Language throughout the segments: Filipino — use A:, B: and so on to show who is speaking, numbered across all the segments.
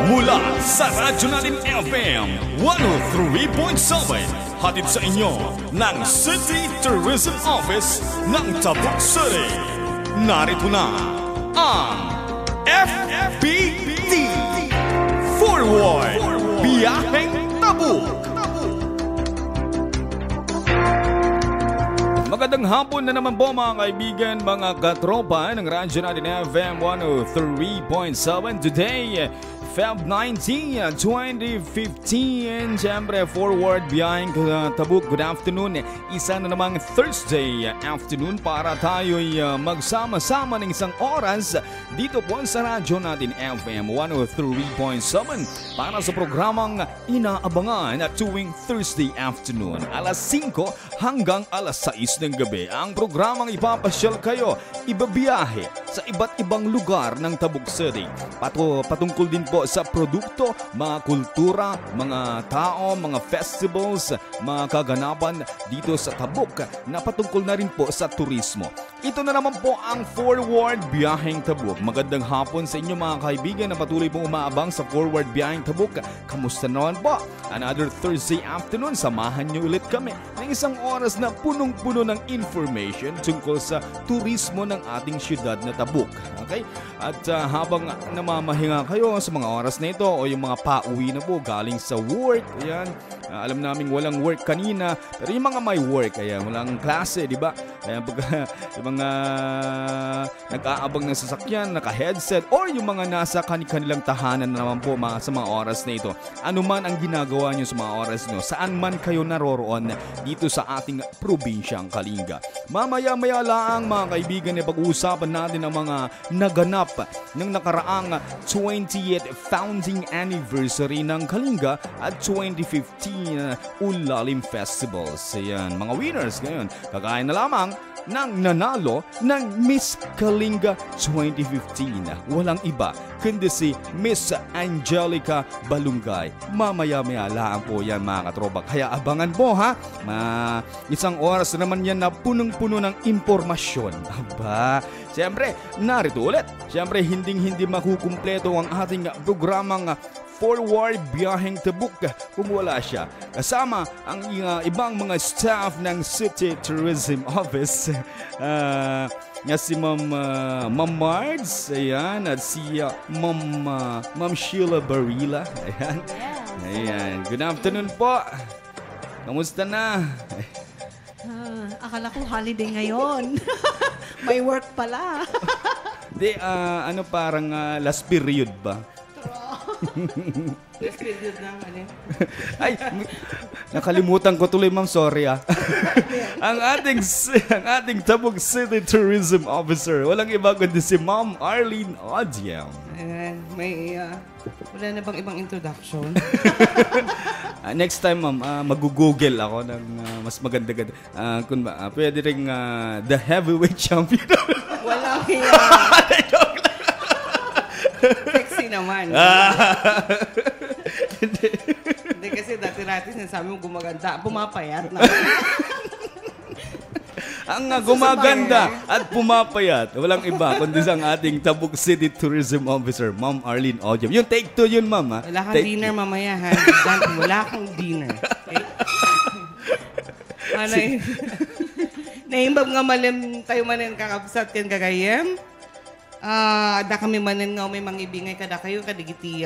A: Mula sa Radyo natin FM 103.7, hatid sa inyo ng City Tourism Office ng Tabuk City. Narito na ang FBT Forward Biyaheng Tabuk. Magandang hapon na naman po mga kaibigan, mga katropa ng Radyo natin FM 103.7. Today, Feb 19, 2015. Siyempre, forward biyaheng Tabuk. Good afternoon. Isa na namang Thursday afternoon para tayo'y magsama-sama ng isang oras dito po sa radyo natin FM 103.7 para sa programang inaabangan at tuwing Thursday afternoon. Alas 5 hanggang alas 6 ng gabi. Ang programang ipapasyal kayo, ibabiyahe sa iba't ibang lugar ng Tabuk City. Patungkol din po sa produkto, mga kultura, mga tao, mga festivals, mga kaganapan dito sa Tabuk na patungkol na rin po sa turismo. Ito na naman po ang Forward Biyaheng Tabuk. Magandang hapon sa inyo mga kaibigan na patuloy pong umaabang sa Forward Biyaheng Tabuk. Kamusta naman po? Another Thursday afternoon, samahan niyo ulit kami ng isang oras na punong-puno ng information tungkol sa turismo ng ating syudad na Tabuk. Okay? At habang namamahinga kayo sa mga oras na ito o yung mga pauwi na po galing sa work, ayan, alam namin walang work kanina, pero yung mga may work, ayan, walang klase, di ba? Ayan, pag yung mga nag-aabang ng sasakyan, naka-headset, or yung mga nasa kanilang tahanan na naman po sa mga oras na ito. Ano man ang ginagawa nyo sa mga oras nyo, saan man kayo naroroon dito sa ating probinsyang Kalinga. Mamaya-maya lang mga kaibigan, pag-uusapan natin ang mga naganap ng nakaraang 20th founding anniversary ng Kalinga at 2015 Ulalim Festivals. Ayan, mga winners ngayon. Kagaya na lamang ng nanalo ng Miss Kalinga 2015. Walang iba kundi si Miss Angelica Balungay. Mamaya-maya lang po yan mga katropa. Kaya abangan po ha. Isang oras naman yan na punong-puno ng impormasyon. Aba, siyempre, narito ulit. Siyempre, hindi makukumpleto ang ating programang Forward Biyaheng Tabuk kung wala siya. Kasama ang ibang mga staff ng City Tourism Office. Nga si Ma'am Mards, ayan, at si Ma'am Sheila Barilla. Ayan. Ayan. Good afternoon po. Kamusta na?
B: Akala ko holiday ngayon. May work pala.
A: Hindi, parang last period ba?
B: Last period na,
A: Ay, nakalimutan ko tuloy, ma'am. Sorry ang ating Tabuk City Tourism Officer, walang iba kundi si Ma'am Arlene Odiam.
C: Wala na bang ibang introduction?
A: Next time, ma'am, mag-google ako ng mas maganda-ganda. Pwede rin the heavyweight champion.
C: Walang sexy naman. Hindi kasi dati-dati sinasabi mo gumaganda, pumapayat na.
A: Ang gumaganda at pumapayat, walang iba kundi ang ating Tabuk City Tourism Officer, Ma'am Arlene Odiam. Yung take 2 yun, ma'am.
C: Wala kang dinner mamaya, ha? Wala kang dinner. Okay? Naimbab nga malim tayo manin kakabsat yan kagayem. Da kami manin nga may mangibingay kada kayo kadigiti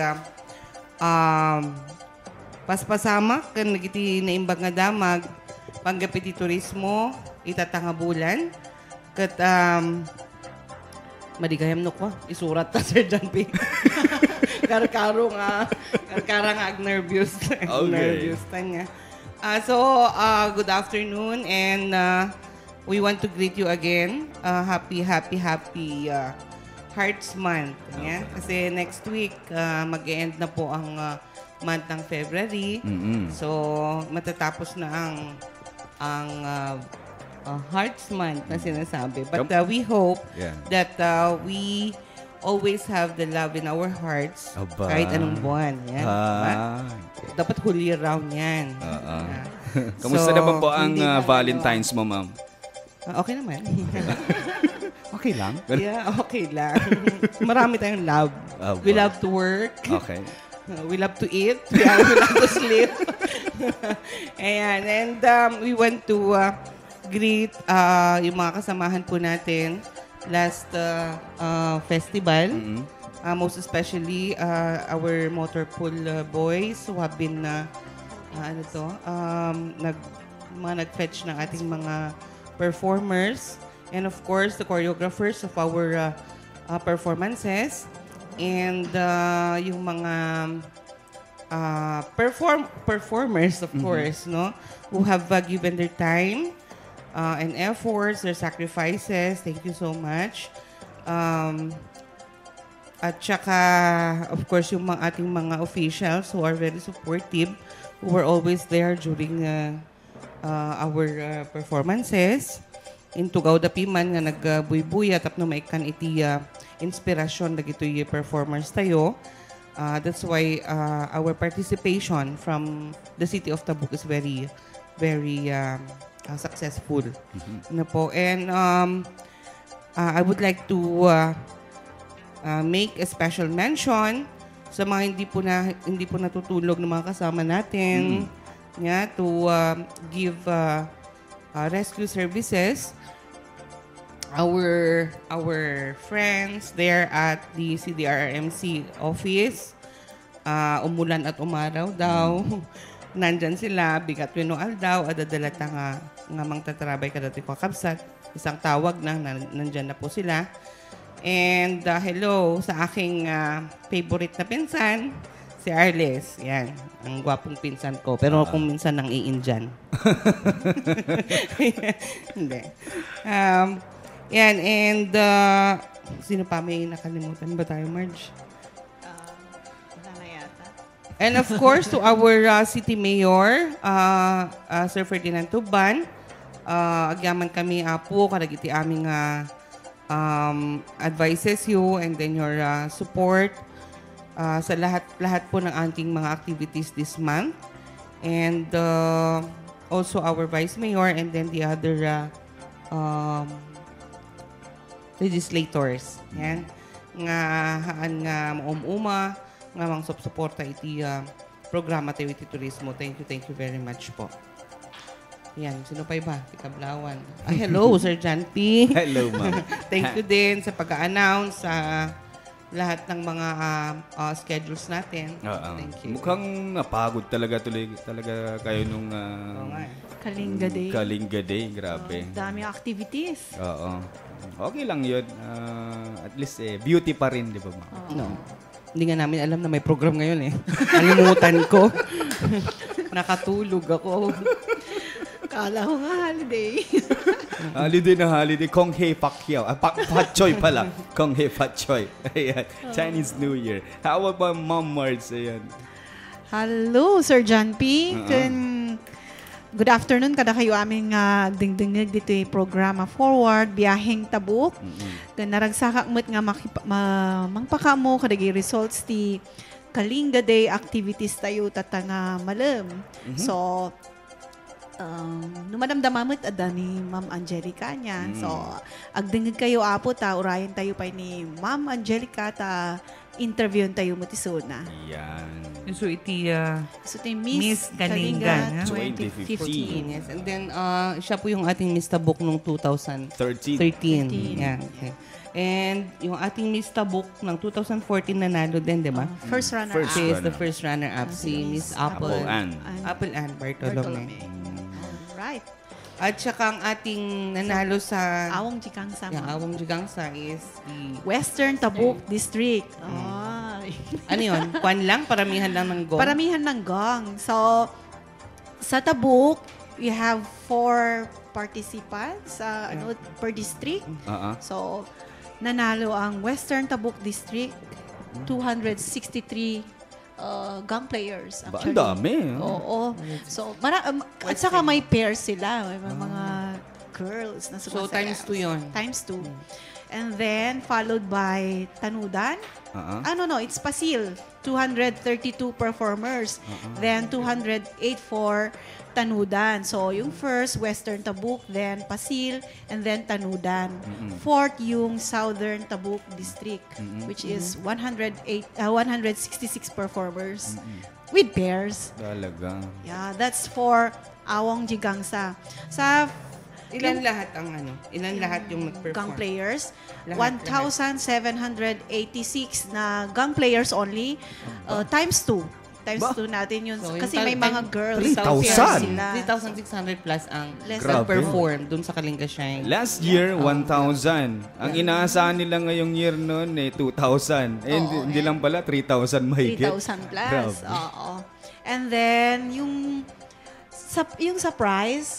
C: paspasama kan nagiti naimbag nga damag panggapiti turismo itatangabulan kat madigayam no ko isurat ta Sir John P. Karkaro nga nervous. Okay. Nervous tanya. Good afternoon and we want to greet you again. Happy Hearts Month. Yeah? Kasi next week, mag-e-end na po ang month ng February.
A: Mm-hmm.
C: So, matatapos na ang Hearts Month na sinasabi. But we hope that we always have the love in our hearts.
A: Aba.
C: Kahit anong buwan. Yan.
A: Okay.
C: Dapat huli round yan.
A: Kamusta naman po ang Valentine's mo, ma'am?
C: Okay naman.
A: Okay lang?
C: Yeah, okay lang. Marami tayong love. We love to work.
A: Okay.
C: We love to eat. We love to sleep. Ayan. And we went to greet yung mga kasamahan po natin last festival. Most especially our motor pool boys who have been nag-fetch ng ating mga performers. And of course, the choreographers of our performances. And yung mga performers, of course, no, who have given their time and efforts, their sacrifices. Thank you so much. At saka, of course, yung ating mga officials who are very supportive, who were always there during our performances. In Tugaw da Piman nga nagbuy-buya tapno maikan iti inspirasyon dagito yung performers tayo. That's why our participation from the city of Tabuk is very, very successful. Na po. And I would like to make a special mention sa mga hindi po natutulog ng mga kasama natin to give rescue services. Our friends there at the CDRRMC office, umulan at umaraw daw. Nandyan sila, bigat winual daw, adadalata nga mang tatrabay kadati ko kapsat. Isang tawag na, nandyan na po sila. And hello sa aking favorite na pinsan, si Arles. Yan, ang gwapong pinsan ko. Pero kung minsan nang iinjan. Hindi. Yan, and sino pa may nakalimutan ba tayo, Marge?
B: Wala na yata.
C: And of course, to our city mayor, Sir Ferdinand Tuban, agyaman kami po, kadagiti aming advices you and then your support sa lahat po ng ating mga activities this month. And also our vice mayor and then the other legislators. Yan. Nga haan nga maumuma, nga mang suporta iti programa tayo iti turismo. Thank you very much po. Yan. Sino pa iba? Tikablawan. Hello, Sir John P.
A: Hello, ma'am.
C: Thank you din sa pag-announce sa lahat ng mga schedules natin. Thank you.
A: Mukhang napagod talaga kayo nung
B: Kalinga Day.
A: Kalinga Day, grabe.
B: Daming activities.
A: Oo. Okay lang yun. At least beauty pa rin, di ba, ma'am?
C: No. Hindi nga namin alam na may program ngayon eh. Alimutan ko. Nakatulog ako.
B: Kala ko nga holiday.
A: Holiday. Kong Hei Pacquiao. Pat Choy pala. Kong Hei Pat Choy. Ayan. Chinese New Year. How about Ma'am Marge? Ayan.
B: Hello, Sir John P. Good afternoon kada kayo aming dingdingig dito yung programa Forward, Biyaheng Tabuk. Naragsakak mo't nga mangpaka mo kadagi results ti Kalinga Day activities tayo tatanga malam. So, numadamdamamit ada ni Ma'am Angelica niya. So, agdingig kayo apo ta, urayan tayo pa ni Ma'am Angelica ta interviewin tayo mo ti Sona.
A: Yan.
C: So, iti
B: Miss
C: Kalinga
A: 2015.
C: Yes. And then, siya po yung ating Miss Tabuk nung 2013. Yeah, okay. And yung ating Miss Tabuk ng 2014 nanalo din, di ba?
B: First runner-up.
C: She is the first runner-up, si Miss Apple Ann Bartolome.
B: Right.
C: At saka ang ating nanalo sa
B: Awong Jikangsa.
C: Awong Jikangsa is the
B: Western Tabuk District.
C: ano yun? Kwan lang? Paramihan lang ng gong?
B: Paramihan ng gong. So, sa Tabuk, we have 4 participants per district. So, nanalo ang Western Tabuk District, 263 gang players.
A: Ang dami.
B: Oo. So, at saka may pair sila. May mga girls na
C: So,
B: sumasaya.
C: times 2 yun.
B: Times 2. And then, followed by Tanudan. No, it's Pasil. 232 performers. Then, 208 for Tanudan. So, yung first, Western Tabuk, then Pasil, and then Tanudan. Fourth, yung Southern Tabuk District, which is 166 performers with pairs.
A: Talaga.
B: Yeah, that's for Awong Jigangsa. Sa
C: Ilan lahat yung nag-perform?
B: gang players,
C: Lahat.
B: 1,786 na gang players only, times 2. Times
A: Ba?
B: 2 natin yun.
C: So,
B: Kasi
C: yung
B: may mga girls.
A: 3,000?
B: sila.
C: 3,600 plus ang
B: Less
A: Grabe.
C: perform dun sa Kalinga-Shine.
A: Last year, 1,000. Ang inaasahan nila ngayong year noon 2,000. Hindi lang pala, 3,000 mahigit.
B: 3,000 plus.
A: Grabe.
B: Oo. And then, yung surprise,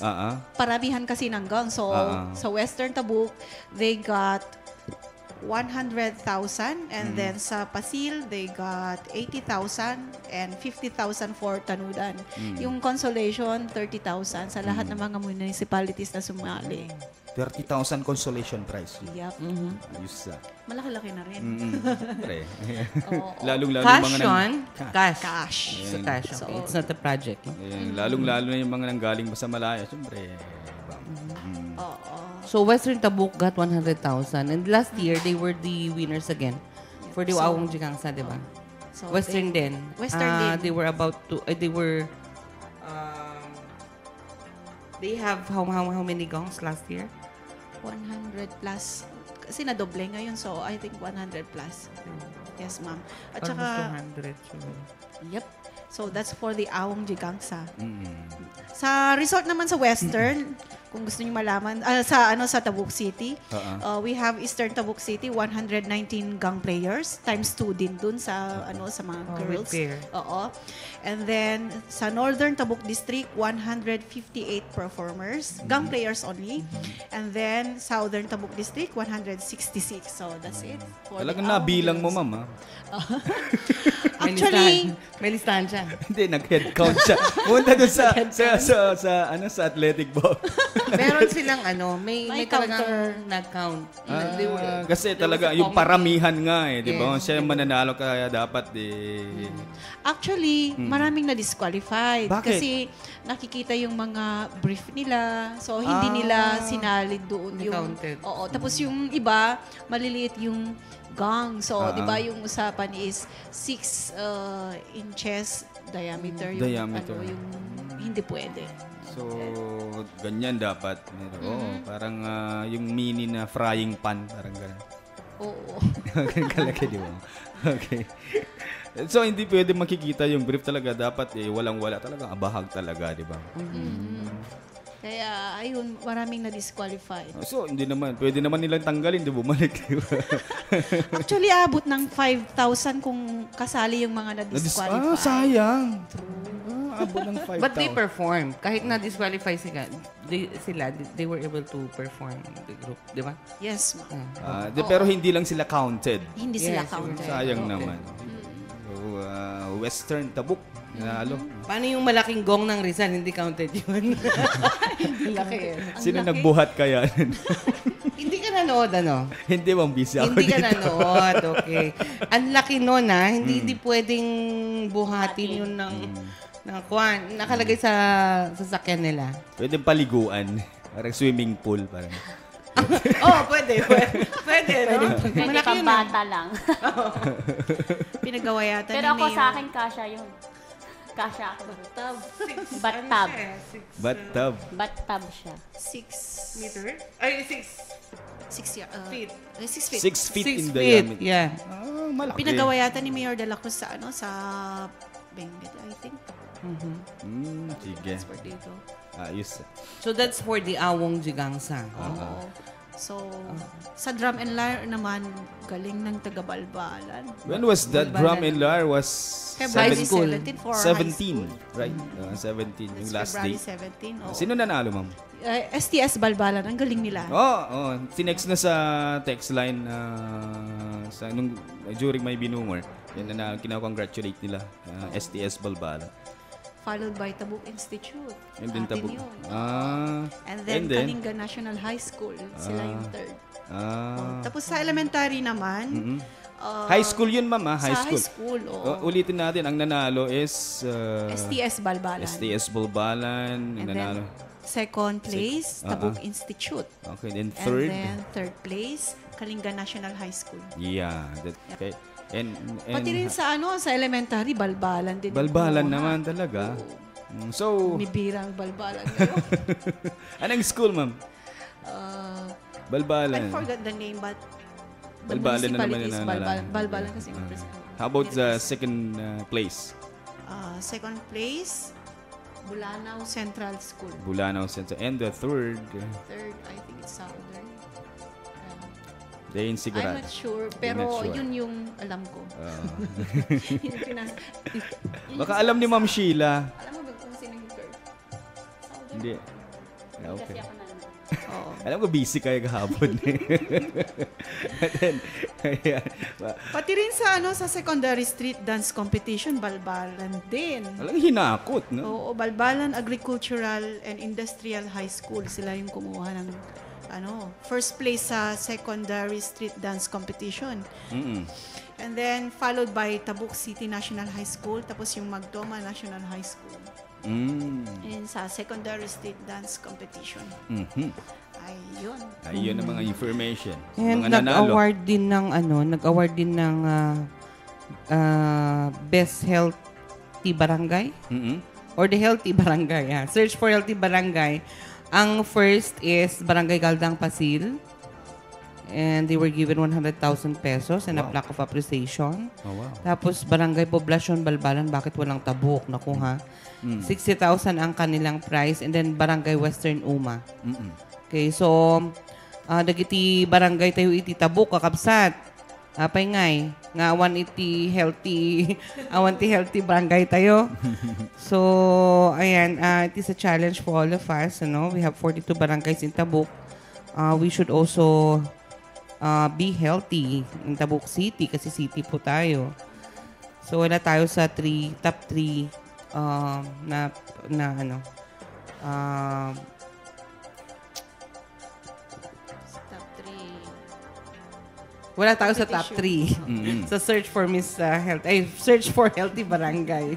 B: paramihan kasi ng gang. So, sa Western Tabuk, they got 100,000, and then sa Pasil they got 80,000 and 50,000 for Tanudan. Yung consolation 30,000 sa lahat ng mga municipalities na sumali.
A: 30,000 consolation prize.
B: Yep.
A: Ayos ah.
B: Malaki-laki na rin.
A: Pre.
B: Oo.
A: Lalong-lalo
C: Cash
A: mga
C: yun? Cash.
B: Cash.
C: So, cash. Okay.
B: So,
C: It's not a project.
A: Ayan, lalong-lalo na yung mga nanggaling pa sa Malaya. Siyempre.
B: Oo.
C: So, Western Tabuk got 100,000. And last year, they were the winners again for the Awong Jigangsa, di ba?
B: So,
C: Western din.
B: Western din.
C: They were about to, they have how many gongs last year?
B: 100 plus. Kasi nadoble ngayon, so I think 100 plus. Yes, ma'am. At
C: Almost
B: saka,
C: 200. Sure.
B: yep. So that's for the Awong Jigangsa. Sa resort naman sa Western, kung gusto niyo malaman, sa Tabuk City, we have Eastern Tabuk City, 119 gang players, times 2 din dun sa sa mga girls.
C: With pair.
B: Oo. And then sa Northern Tabuk District, 158 performers, gang players only. And then Southern Tabuk District, 166. So that's it. for the
A: Talagang
B: Awong
A: nabilang mo,
B: girls.
A: ma'am.
B: Actually,
C: may listahan siya.
A: Hindi, nag-head count siya. Punta doon sa athletic ball.
C: Meron silang may
B: May
C: talagang nag-count. They were-
A: Kasi
C: there was
A: talaga,
C: a
A: yung
C: committee.
A: paramihan nga di ba?
C: Yes.
A: Siya yung mananalo kaya dapat
B: actually, maraming na-disqualified.
A: Bakit?
B: Kasi nakikita yung mga brief nila. So, hindi nila sinali doon.
C: Hindi counted.
B: Oo. Tapos yung iba, maliliit yung gang. So, di ba yung usapan is 6 inches diameter. Yung,
A: Diameter.
B: yung hindi pwede.
A: So, ganyan dapat. Parang yung mini na frying pan. Parang gano'n.
B: Oo.
A: Ganun kalaki, di ba? Okay. So, hindi pwede makikita yung brief talaga. Dapat walang-wala talaga. Abahag talaga, di ba?
B: Kaya, ayun, maraming na-disqualified.
A: So, hindi naman. Pwede naman nilang tanggalin, di bumalik, di ba?
B: Actually, abot ng 5,000 kung kasali yung mga na-disqualified.
A: Sayang. Abot ng 5,000.
C: But they performed. Kahit na-disqualify sila, they were able to perform the group. Di ba?
B: Yes, ma'am.
A: Pero hindi lang sila counted.
B: Hindi sila
C: Yes,
B: counted.
A: Sayang naman. So, Western Tabuk. Nalo.
C: Paano yung malaking gong ng Rizal? Hindi counted yun. Laki eh.
A: Sino nagbuhat kaya?
C: Hindi ka nanood, ano?
A: Hindi bang busy ako
C: Hindi ka
A: dito?
C: nanood, okay. Ang laki nun, ha? Hindi pwedeng buhatin yun ng kwan. Nakalagay sa sasakyan nila.
A: Pwede paliguan. Parang swimming pool. Parang.
C: Pwede, no?
D: Pwede
C: Malaki
D: pang
C: yun, ah.
D: bata lang.
B: Pinagawa yata
D: Pero
B: ni
D: ako
B: Mayor.
D: sa akin, kasha yun. Kasha ako. Bathtub.
A: Bathtub.
D: Bathtub siya.
B: 6
C: Meter? Ay, 6 feet.
B: 6 feet.
A: 6 feet
C: 6
A: in
C: feet,
A: diameter.
C: yeah.
A: Malaki.
B: Pinagawa yata ni Mayor de la Cruz sa sa Benguet, I think.
A: Sige.
B: For dito.
A: Ayos.
C: So that's for the Awong Jigangsa.
B: Oo. So, sa drum and lyre naman, galing ng taga-Balbalan.
A: When was that? Drum and lyre was
B: February
C: High school.
B: 17 for high school.
A: 17, right? 17, yung
B: It's
A: last
B: February
A: day.
B: 17. Oo.
A: Sino nanalo, ma'am?
B: STS Balbalan, ang galing nila.
A: Tinext na sa text line during my binungor. Yan na kinakongratulate nila. STS Balbala.
B: Followed by Tabuk Institute.
A: And then
B: Atin
A: Tabuk.
B: yun.
A: Ah.
B: And then
A: and then?
B: Kalinga National High School. Sila yung third. Tapos sa elementary naman,
A: High school yun, ma'am, High
B: sa
A: school.
B: high school, oo.
A: Ulitin natin, ang nanalo is...
B: STS Balbalan.
A: STS Balbalan.
B: And
A: nanalo.
B: then, second place, Tabuk Institute.
A: Okay, then third.
B: And then, third place, Kalinga National High School.
A: Yeah. Okay. And
B: Pati rin sa elementary, Balbalan din.
A: Balbalan naman talaga. So,
B: May birang Balbalan ngayon.
A: anong school, ma'am?
B: I
A: Balbalan.
B: forgot the name, but the
A: Balbalan na naman
B: municipality is
A: yung
B: Balbalan.
A: naalala.
B: Balbalan kasi yung
A: How about the second place?
B: second place, Bulanao Central School.
A: Bulanao Center. And the third,
B: Third, I think it's Southern.
A: Dain
B: I'm
A: Sigurado.
B: not sure, pero
A: not sure.
B: yun yung alam ko. Yung pinas- yun
A: Baka
B: yung
A: alam ni
B: sa-
A: Ma'am Sheila.
B: Alam mo ba kung sino yung third? Southern.
A: Hindi.
D: Kasi
A: Okay.
D: ako na.
B: Oo.
A: Alam ko busy kayo kahapon. Then, ayan.
B: Pati rin sa secondary street dance competition, Balbalan din.
A: Alam hinakot, no?
B: Oo, Balbalan Agricultural and Industrial High School. Sila yung kumuha ng first place sa secondary street dance competition. And then followed by Tabuk City National High School, tapos yung Magdoma National High School. And sa secondary street dance competition. Ayun.
A: Ayun ang mga information.
C: And
A: Mga nanalo.
C: nag-award din ng Best Healthy Barangay or the Healthy Barangay. Search for Healthy Barangay. Ang first is Barangay Galdang Pasil. And they were given 100,000 pesos and a plaque of appreciation.
A: Oh, wow.
C: Tapos Barangay Poblacion Balbalan, bakit walang tabuk? Naku ha. 60,000 ang kanilang price. And then Barangay Western Uma. Okay, so dagiti barangay tayo iti tabuk kakabsat. Apay ngay nga awan iti healthy barangay tayo. So ayan, it is a challenge for all of us, We have 42 barangays in Tabuk. We should also be healthy in Tabuk City kasi city po tayo. So wala tayo sa top 3
B: Top 3.
C: wala tayo sa top 3 sa search for search for healthy barangay.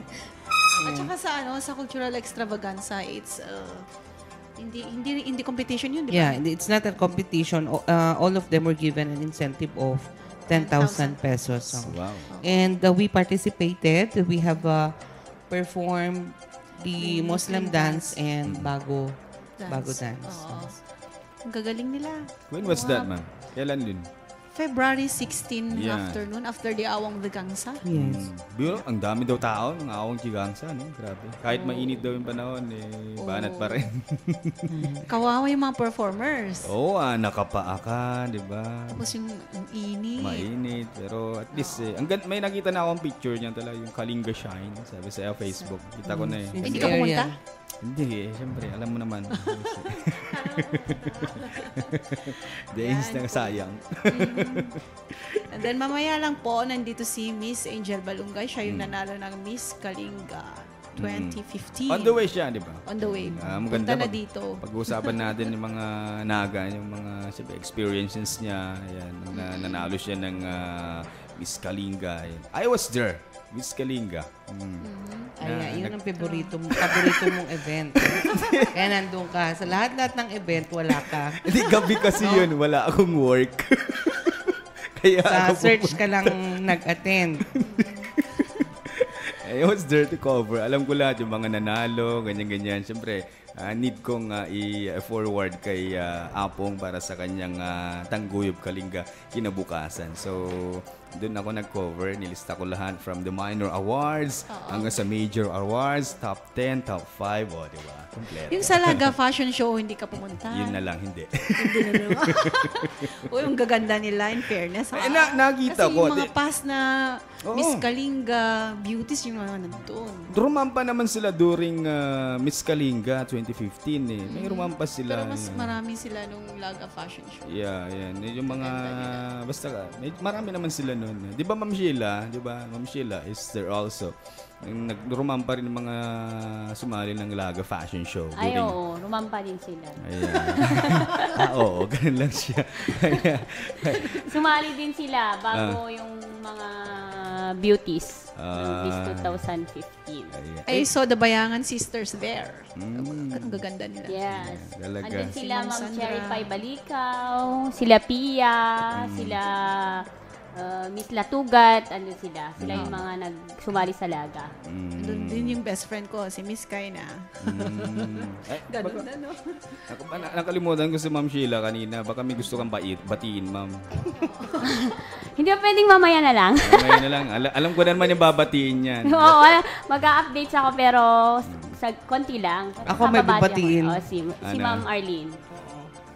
B: At saka sa cultural extravaganza, it's hindi competition yun, di ba?
C: Yeah, it's not a competition. All of them were given an incentive of 10,000 pesos. So.
A: Wow.
C: And we participated. We have performed the Muslim dance and Bago dance.
B: Oo. Ang gagaling nila.
A: When was that, ma'am? Kailan din?
B: February 16
A: Yeah.
B: afternoon, after the Awang Ligangsa.
C: Yes.
A: Biro, ang dami daw tao ng awang Chigangsa, no? Grabe. Kahit mainit daw yung panahon, banat pa rin.
B: Kawawa yung mga performers.
A: Oo, nakapaa ka, di ba?
B: Tapos yung ang init.
A: Mainit. Pero at least, may nakita na akong picture niya talaga, yung Kalinga Shine, sabi sa Facebook. Kita ko na eh.
B: Hindi ka pumunta?
A: Hindi siyempre, alam mo naman. Days na sayang.
B: And then mamaya lang po, nandito si Miss Angel Balungay. Siya yung nanalo ng Miss Kalinga 2015.
A: On the way siya, di ba?
B: On the way.
A: Maganda
B: Punta na dito.
A: Pag-uusapan natin yung mga naga, yung mga experiences niya. Ayan, nanalo siya ng Miss Kalinga. Ayan. I was there. Miss Kalinga.
C: Ay, yun ang paborito mong event. Kaya nandun ka. Sa lahat-lahat ng event, wala ka.
A: Hindi, gabi kasi yun. Wala akong work. Kaya
C: Sa
A: ako
C: search ka lang nag-attend.
A: I was there to cover. Alam ko lahat yung mga nanalo, ganyan-ganyan. Siyempre, need kong i-forward kay Apong para sa kanyang Tangguyop Kalinga kinabukasan. So, doon ako nag-cover. Nilista ko lahat from the minor awards hanggang sa major awards, top 10, top 5. O, di ba? Kompleto.
B: Yung Salaga Fashion Show, hindi ka pumunta.
A: Yun na lang, hindi.
B: Hindi na naman. Uy, yung gaganda nila, in fairness.
A: Nakita
B: Kasi
A: ko.
B: yung mga past na
A: Oo.
B: Miss Kalinga, beauties yung mga nandun.
A: Rumampa naman sila during Miss Kalinga 2015 eh. May rumampa sila.
B: Pero mas marami sila nung Laga Fashion Show.
A: Yeah, yan. Yung mga, basta marami naman sila noon. Di ba Ma'am Sheila? Di ba? Ma'am Sheila is there also. Rumampa rin ng mga sumali ng Laga Fashion Show.
D: Ay, oo. Rumampa din sila.
A: Ayan. Oo, ganun lang siya.
D: Sumali din sila bago yung mga beauties ng Miss 2015.
A: Ayan.
B: I saw the Bayangan sisters there. Ang gaganda nila.
D: Yes.
A: Talaga.
D: Andun sila,
B: Si Ma'am
D: Ma'am
B: Sandra.
D: Cherry Pie Balikaw, sila Pia, sila Miss Latugat, andun sila. Sila yung mga nagsumali sa Laga.
B: Doon din yung best friend ko, si Miss Kaina. Ganun na, no?
A: Nakalimutan ko si Ma'am Sheila kanina. Baka may gusto kang batiin, Ma'am.
D: Hindi ba pwedeng mamaya na lang?
A: Ngayon na lang. Alam ko na naman yung babatiin yan.
D: Oo, mag-a-update ako pero sa konti lang.
C: Ako may
D: Babati
C: babatiin.
D: ako. Si
A: Ano?
D: Ma'am Arlene.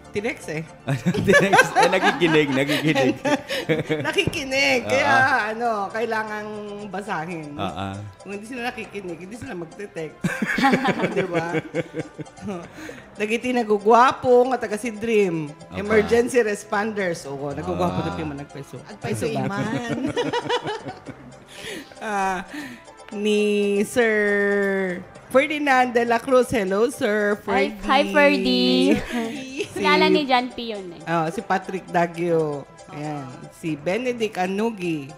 C: Tinex eh.
A: Nakikinig.
C: Nakikinig. Kaya kailangang basahin. Kung hindi sila nakikinig, hindi sila magte-text. Di ba? Nagiti nagugwapo nga taga si Dream. Emergency responders. Oo, nagugwapo na pima nagpeso.
B: Agpaiso iman.
C: Ni Sir Ferdinand de la Cruz. Hello, Sir Ferdy.
D: Hi, Ferdy. Kilala ni John P. yun eh.
C: Si Patrick Dagyo. Ayan. Si Benedict Anugi.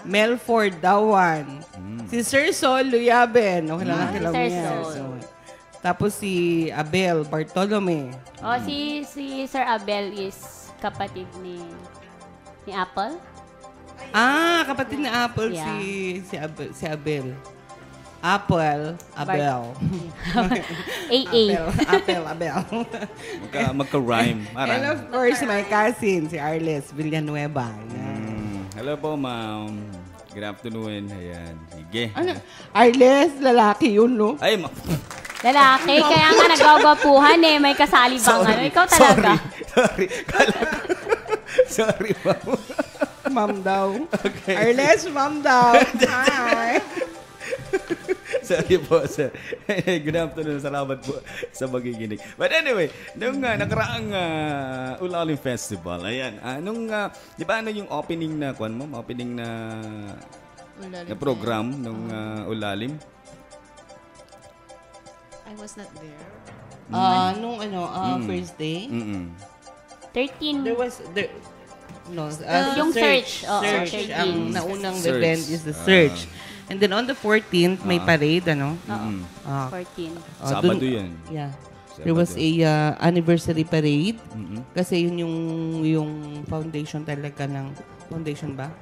C: Melford Dawan. Si Sir Sol Luyaben. Okay lang
D: Si
C: sila
D: Sir
C: mo yan.
D: Sol.
C: So, tapos si Abel Bartolome.
D: Oh, si Sir Abel is kapatid ni Apple.
C: Kapatid ni Apple
D: Yeah.
C: si Abel. Apple, Abel.
D: AA.
C: Abel.
A: Magka-rhyme.
C: And of course, my cousin, si Arles Villanueva. Yan.
A: Hello po, Ma'am. Good afternoon. Ayan. Sige.
C: Arles, lalaki yun, no?
A: Ay,
D: Lalaki, kaya nga nagwagwapuhan eh. May kasali bang ano? Ikaw talaga.
A: Sorry. Sorry, Ma'am.
C: Ma'am daw.
A: Okay.
C: Arles, ma'am daw. Hi.
A: Sorry po, sir. Good afternoon. Salamat po sa magiginig. But anyway, nung nakaraang Ulalim Festival, ayan, di ba yung opening na, opening na program nung Ulalim?
B: I was not there.
C: Nung first day,
D: 13.
C: yung
D: search. Oo,
C: search.
D: 13.
C: Ang naunang
A: Search.
C: event is the search. And then on the 14th, may parade, ano?
D: 14.
A: Sabado yun.
C: Yeah.
A: Sabado.
C: There was a anniversary parade. Kasi yun yung foundation talaga ng... Foundation ba?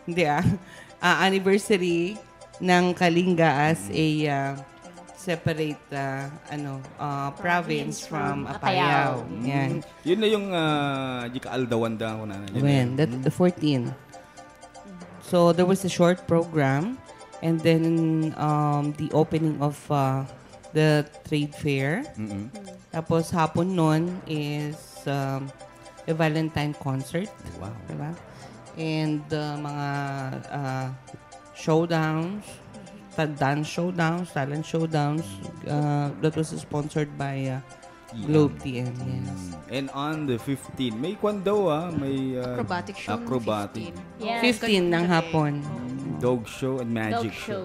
C: Hindi anniversary ng Kalinga as a separate province from Apayao. Yan.
A: Yun na yung Jika-Aldawanda ko na.
C: When? The 14. So there was a short program and then the opening of the trade fair. Tapos hapon nun is a Valentine concert.
A: Wow.
C: Diba? And mga showdowns, dance showdowns, talent showdowns that was sponsored by Globe TN. Yes.
A: And on the 15, may kwan daw may
B: Acrobatic show.
A: acrobatic.
D: Yes.
C: 15 ng hapon.
A: Dog show and magic
D: Dog show.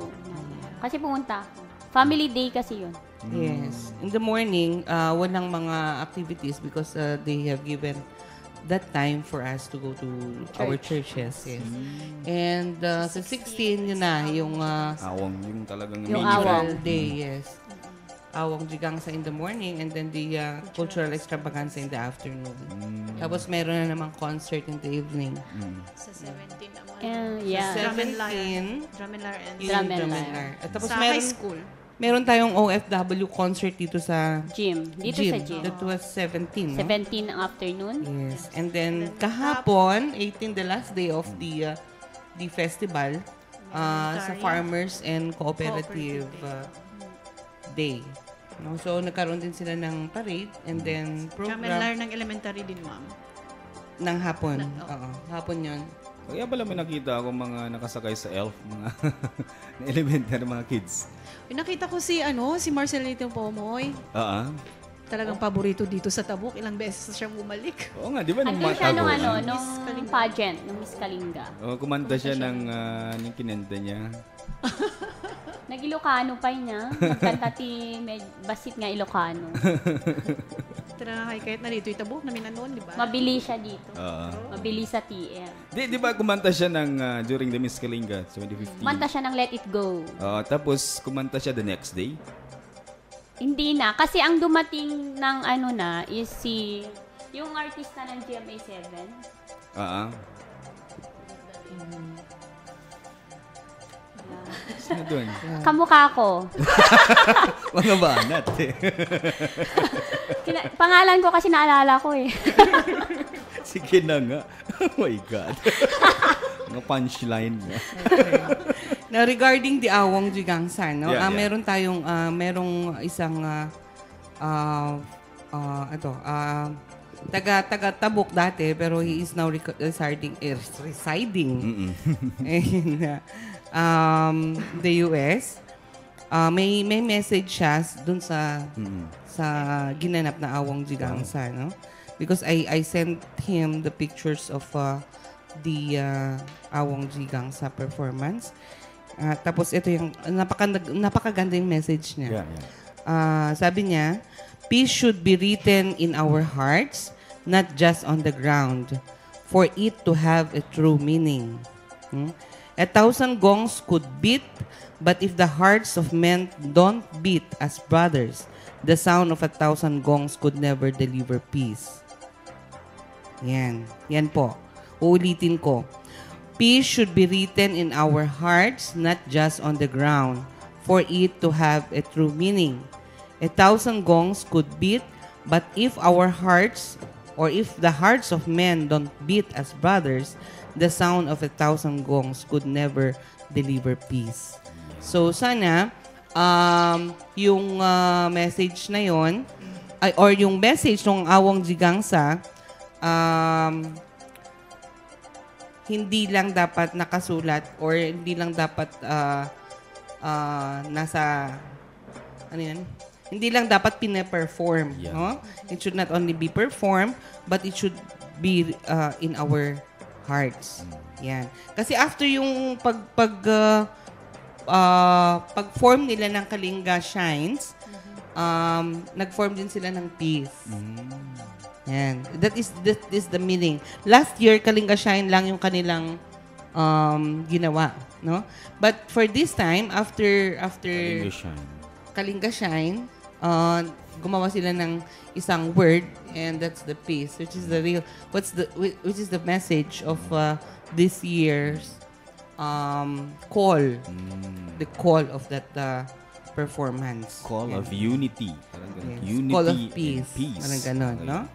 D: Kasi pumunta ako. Family day kasi yun.
C: Yes. In the morning, walang mga activities because they have given that time for us to go to our churches. Yes. And sa 16, yun na, yung
A: Awang, yung talagang
D: Yung
A: major.
D: awang.
C: day, yes. Awang Jigangsa in the morning and then the cultural extravaganza in the afternoon. Tapos meron na namang concert in the evening.
B: Sa 17 naman.
D: Yeah.
B: Drum and lyre.
C: 17,
B: Drum and lyre and
C: yung
D: Drum and
C: drum and
D: lyre.
C: lyre. At tapos
B: sa high school.
C: meron tayong OFW concert dito sa
D: Gym. Dito sa gym.
C: That was 17, no?
D: 17 ang afternoon.
C: Yes. And then kahapon, 18, the last day of the festival, sa Farmers and Cooperative Day. No? So, nagkaroon din sila ng parade and then
B: Drum and
C: program
B: lyre ng elementary din, ma'am.
C: ng hapon. Oo, hapon yun.
A: Kaya pala may nakita ako mga nakasakay sa elf, mga na elementary, mga kids.
B: Nakita ko si Marcelito Pomoy. Talagang paborito dito sa Tabuk. Ilang beses siyang bumalik.
A: Oo nga, di ba?
D: Andun siya nung pageant, nung Miss Kalinga.
A: Kumanta siya ng kinanta niya.
D: Nag-Ilocano pa niya. Nagkanta basit nga Ilocano.
B: Kahit na dito yung Tabuk na minanon, di ba?
D: Mabili siya dito. Mabili sa TM.
A: Di ba kumanta siya ng during the Miss Kalinga 2015?
D: Kumanta siya ng Let It Go.
A: Tapos kumanta siya the next day?
D: Hindi na. Kasi ang dumating ng is yung artista ng GMA7.
A: Sino doon?
D: Kamukha ko.
A: Mga banat eh.
D: Pangalan ko kasi naalala ko eh.
A: Sige na nga. Oh my God. Mga punchline niya.
C: Now, regarding the Awong Jigangsan, no?
A: Yeah.
C: Merong isang taga Tabuk dati, pero he is now residing in the US. May message siya dun sa ginanap na Awong Jigangsan, no? Because I sent him the pictures of the Awong Jigangsa performance. Tapos ito yung napakaganda yung message niya. Sabi niya, peace should be written in our hearts, not just on the ground, for it to have a true meaning. 1,000 gongs could beat, but if the hearts of men don't beat as brothers, the sound of 1,000 gongs could never deliver peace. Yan po. Uulitin ko. Peace should be written in our hearts, not just on the ground, for it to have a true meaning. 1,000 gongs could beat, but if our hearts, or if the hearts of men don't beat as brothers, the sound of 1,000 gongs could never deliver peace. So sana, yung message na yon, or yung message ng Awong Jigangsa, hindi lang dapat nakasulat or hindi lang dapat hindi lang dapat pine-perform, no? It should not only be performed, but it should be in our hearts. Yan. Kasi after yung pag-form nila ng Kalinga Shines, nag-form din sila ng peace. Yan. That is the meaning. Last year, Kalinga Shine lang yung kanilang ginawa, no? But for this time, after Kalinga Shine, gumawa sila ng isang word, and that's the peace, which is the real, which is the message of this year's call, the call of that performance.
A: Call of unity.
C: Yes.
A: Unity
C: Call of peace.
A: and peace.
C: Parang ganon, no?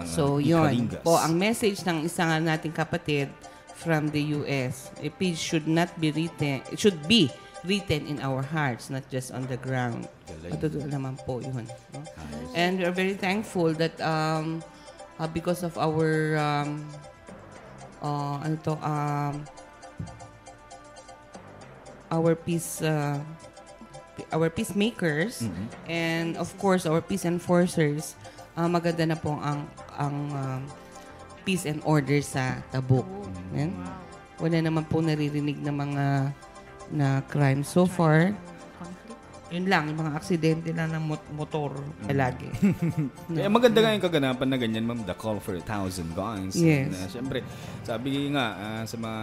C: So, yun
A: Ikalingas.
C: po, ang message ng isang nating kapatid from the US, a peace should not be written, it should be written in our hearts, not just on the ground. Matutuwa naman po yun. No? And we are very thankful that because of our our peacemakers, and of course our peace enforcers, maganda na po ang peace and order sa Tabuk. Wala naman po naririnig na mga crime so far. Yun lang, yung mga aksidente lang ng motor palagi.
A: Kaya maganda nga yung kaganapan na ganyan, ma'am, the call for 1,000 guns.
C: Yes.
A: Siyempre, sabi nga sa mga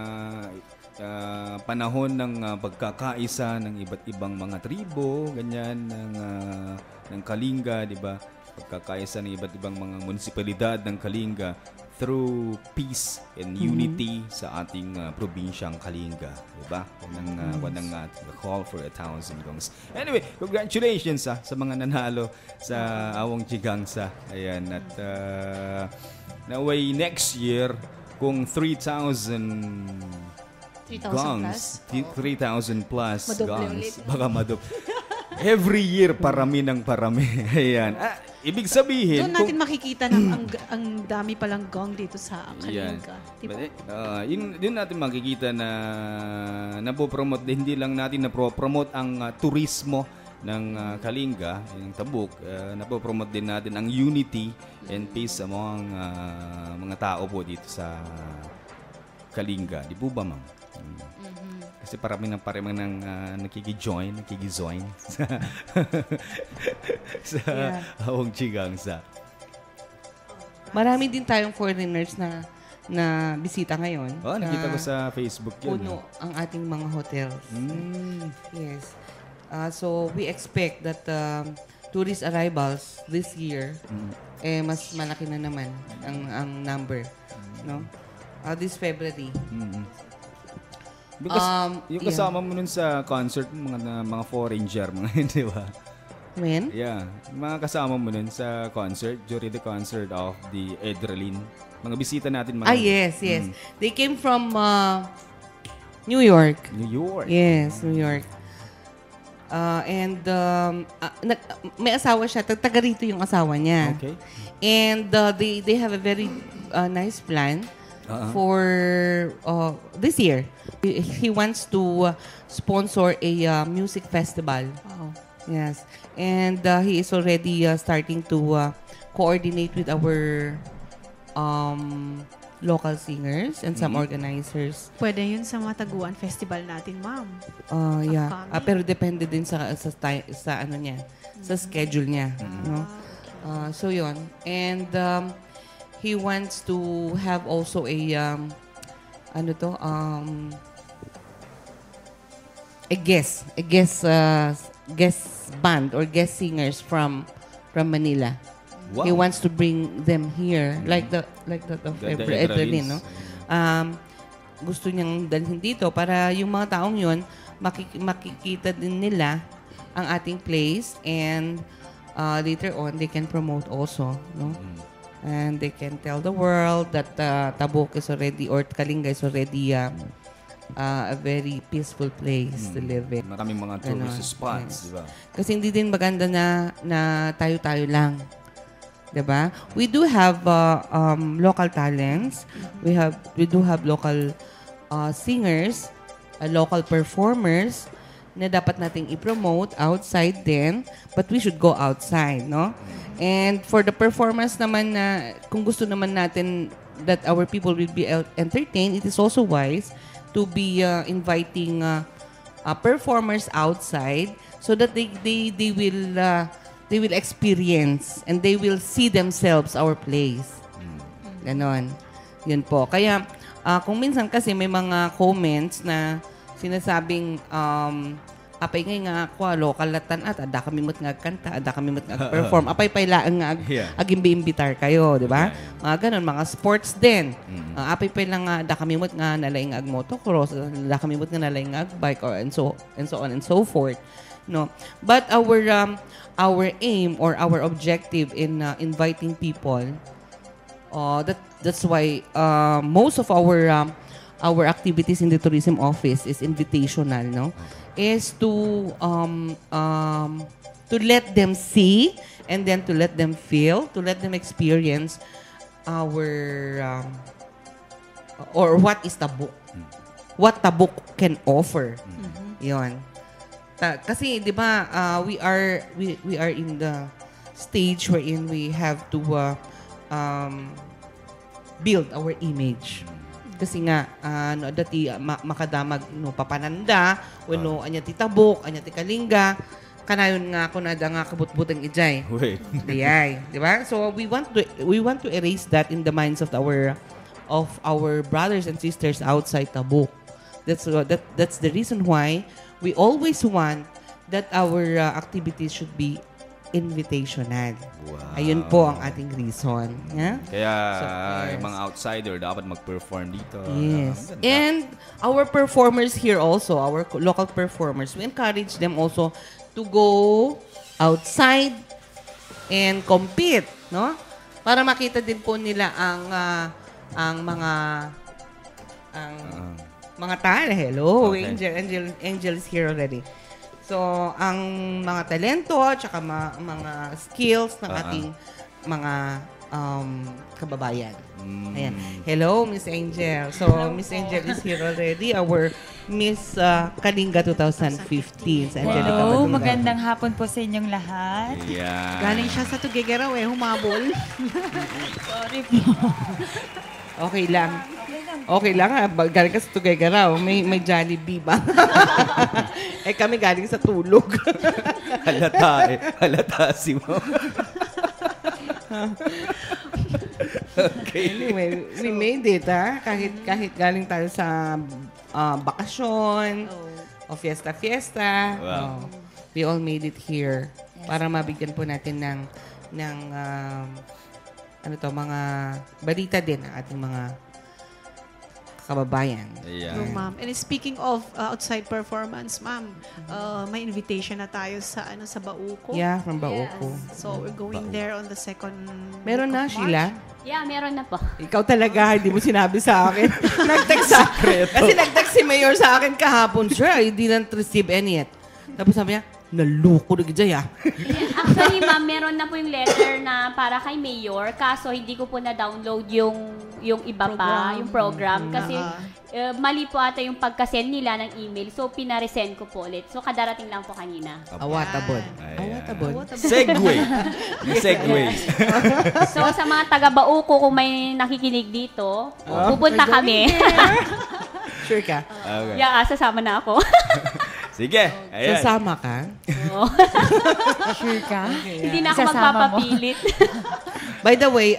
A: panahon ng pagkakaisa ng iba't ibang mga tribo, ganyan, ng Kalinga, di ba? Pagkakaisa ng iba't ibang mga munisipalidad ng Kalinga through peace and unity sa ating probinsyang Kalinga, di ba? Wanang call for 1,000 gongs. Anyway, congratulations sa mga nanalo sa Awong Jigangsa. Ayan, at naway next year kung 3,000 gongs, 3,000 plus
B: Madoble
A: gongs,
B: ulit.
A: baka Every year, parami ng parami. Ayan. Ibig sabihin...
B: Doon natin makikita na ang dami palang gong dito sa Kalinga. Diba?
A: Yun natin makikita na napopromote, hindi lang natin napopromote ang turismo ng Kalinga, yung Tabuk. Napopromote din natin ang unity and peace sa mga tao po dito sa Kalinga. Di po ba, ma'am? Kasi parami ng nakikijoin sa Hawong Chigangsa.
C: Marami din tayong foreigners na bisita ngayon.
A: Nakita ko sa Facebook yun.
C: Puno ang ating mga hotels. Yes. So we expect that tourist arrivals this year mas malaki na naman ang number, no? This February.
A: Because yung kasama mo nun sa concert, mga foreigner, di ba?
C: When?
A: Yeah. Mga kasama mo nun sa concert, during the concert of the Adrenaline. Mga bisita natin.
C: Yes. They came from New York.
A: New York.
C: Yes, New York. May asawa siya. Taga rito yung asawa niya.
A: Okay.
C: And they have a very nice plan for this year. He wants to sponsor a music festival.
B: Wow.
C: Yes. And he is already starting to coordinate with our local singers and some organizers.
B: Pwede yun sa mga Taguan Festival natin, ma'am.
C: Yeah. Pero depende din sa ano niya, sa schedule niya, no? So yun. And he wants to have also a guest band or guest singers from Manila.
A: Wow.
C: He wants to bring them here like the Adrenaline, no? Gusto niyang dalhin dito para yung mga taong yun makikita din nila ang ating place, and later on they can promote also, no? And they can tell the world that Tabuk is already, or Kalinga is already a very peaceful place to live in.
A: Maraming mga tourist spots, di ba?
C: Kasi hindi din maganda na tayo-tayo lang. Diba? We do have local talents. We do have local singers, local performers na dapat nating i-promote outside din, but we should go outside, no? And for the performance naman na kung gusto naman natin that our people will be entertained, it is also wise to be inviting performers outside so that they will experience and they will see themselves our place. Ganon. Yun po. Kaya, kung minsan kasi may mga comments na sinasabing, apay nga ako, local latan at ada kami mo't ngagkanta, ada kami mo't ngag-perform, apay pailaan nga agimbi-imbitar kayo, di ba? Mga ganon, mga sports din. Apay pailang nga, ada kami mo't nga nalaing ag-motocross, ada kami mo't nga nalaing ag-bike, or and so on and so forth. No, but our aim or our objective in inviting people, that's why most of our activities in the tourism office is invitational, no? Is to let them see and then to let them feel, to let them experience our or what is Tabuk, what Tabuk can offer. Yon. Kasi 'di ba we are in the stage wherein we have to build our image. Kasi nga dati makadamag no papananda wenno anya ti Tabuk, anya ti Kalinga, kanayon nga ako nada nga kabutbutang ijay.
A: Wait.
C: Diyay, 'di ba? So we want to erase that in the minds of our brothers and sisters outside Tabuk. That's the reason why we always want that our activities should be invitational.
A: Wow.
C: Ayun po ang ating reason. Yeah?
A: Kaya
C: So, yes.
A: yung mga outsider dapat mag-perform dito.
C: Yes.
A: Ang ganda.
C: And our performers here also, our local performers, we encourage them also to go outside and compete, no? Para makita din po nila ang mga tao. Hello,
A: Okay.
C: Angel is here already. So, ang mga talento at saka mga skills ng ating mga kababayan. Ayan. Hello, Miss Angel. So, Miss Angel is here already. Our Miss Kalinga 2015. Sa Angelica
E: Hello,
C: Balungay.
E: magandang hapon po sa inyong lahat.
A: Yeah.
B: Galing siya sa Tuguegarao humabol.
E: Sorry po.
C: Okay lang. Okay lang ha. Galing ka sa Tuguegarao. May Jollibee ba? Kami galing sa tulog.
A: Halata si mo. Okay.
C: Anyway, we made it ha. Kahit galing tayo sa bakasyon o fiesta.
A: Wow.
C: We all made it here para mabigyan po natin ng mga balita din ng ating mga kababayan.
A: Yeah.
B: No, ma'am. And speaking of outside performance, ma'am, may invitation na tayo sa Bauco.
C: Yeah, from Bauco.
B: So we're going there on the 2nd
C: Meron
B: week
C: na,
B: of
C: Sheila?
B: March.
D: Yeah, meron na po.
C: Ikaw talaga, hindi mo sinabi sa akin. Nag-text kasi nag-text si Mayor sa akin kahapon, Sir, I didn't receive any yet. Tapos sabi niya, naluko na gajay
D: Actually, ma'am, meron na po yung letter na para kay Mayor. Kaso, hindi ko po na-download yung iba pa, yung program. Kasi, mali po ata yung pagka-send nila ng email. So, pinaresend ko po ulit. So, kadarating lang po kanina.
C: Awatabon.
A: Ayan.
C: Awatabon.
A: Segway. Segway.
D: So, sa mga taga-Bauco, kung may nakikinig dito, pupunta kami.
C: Sure ka?
A: Okay.
D: Yeah, sasama na ako.
A: Sige. Ayan.
C: Sasama ka?
E: Sure ka?
D: Hindi na ako
E: Sasama mo.
D: magpapapilit.
C: By the way,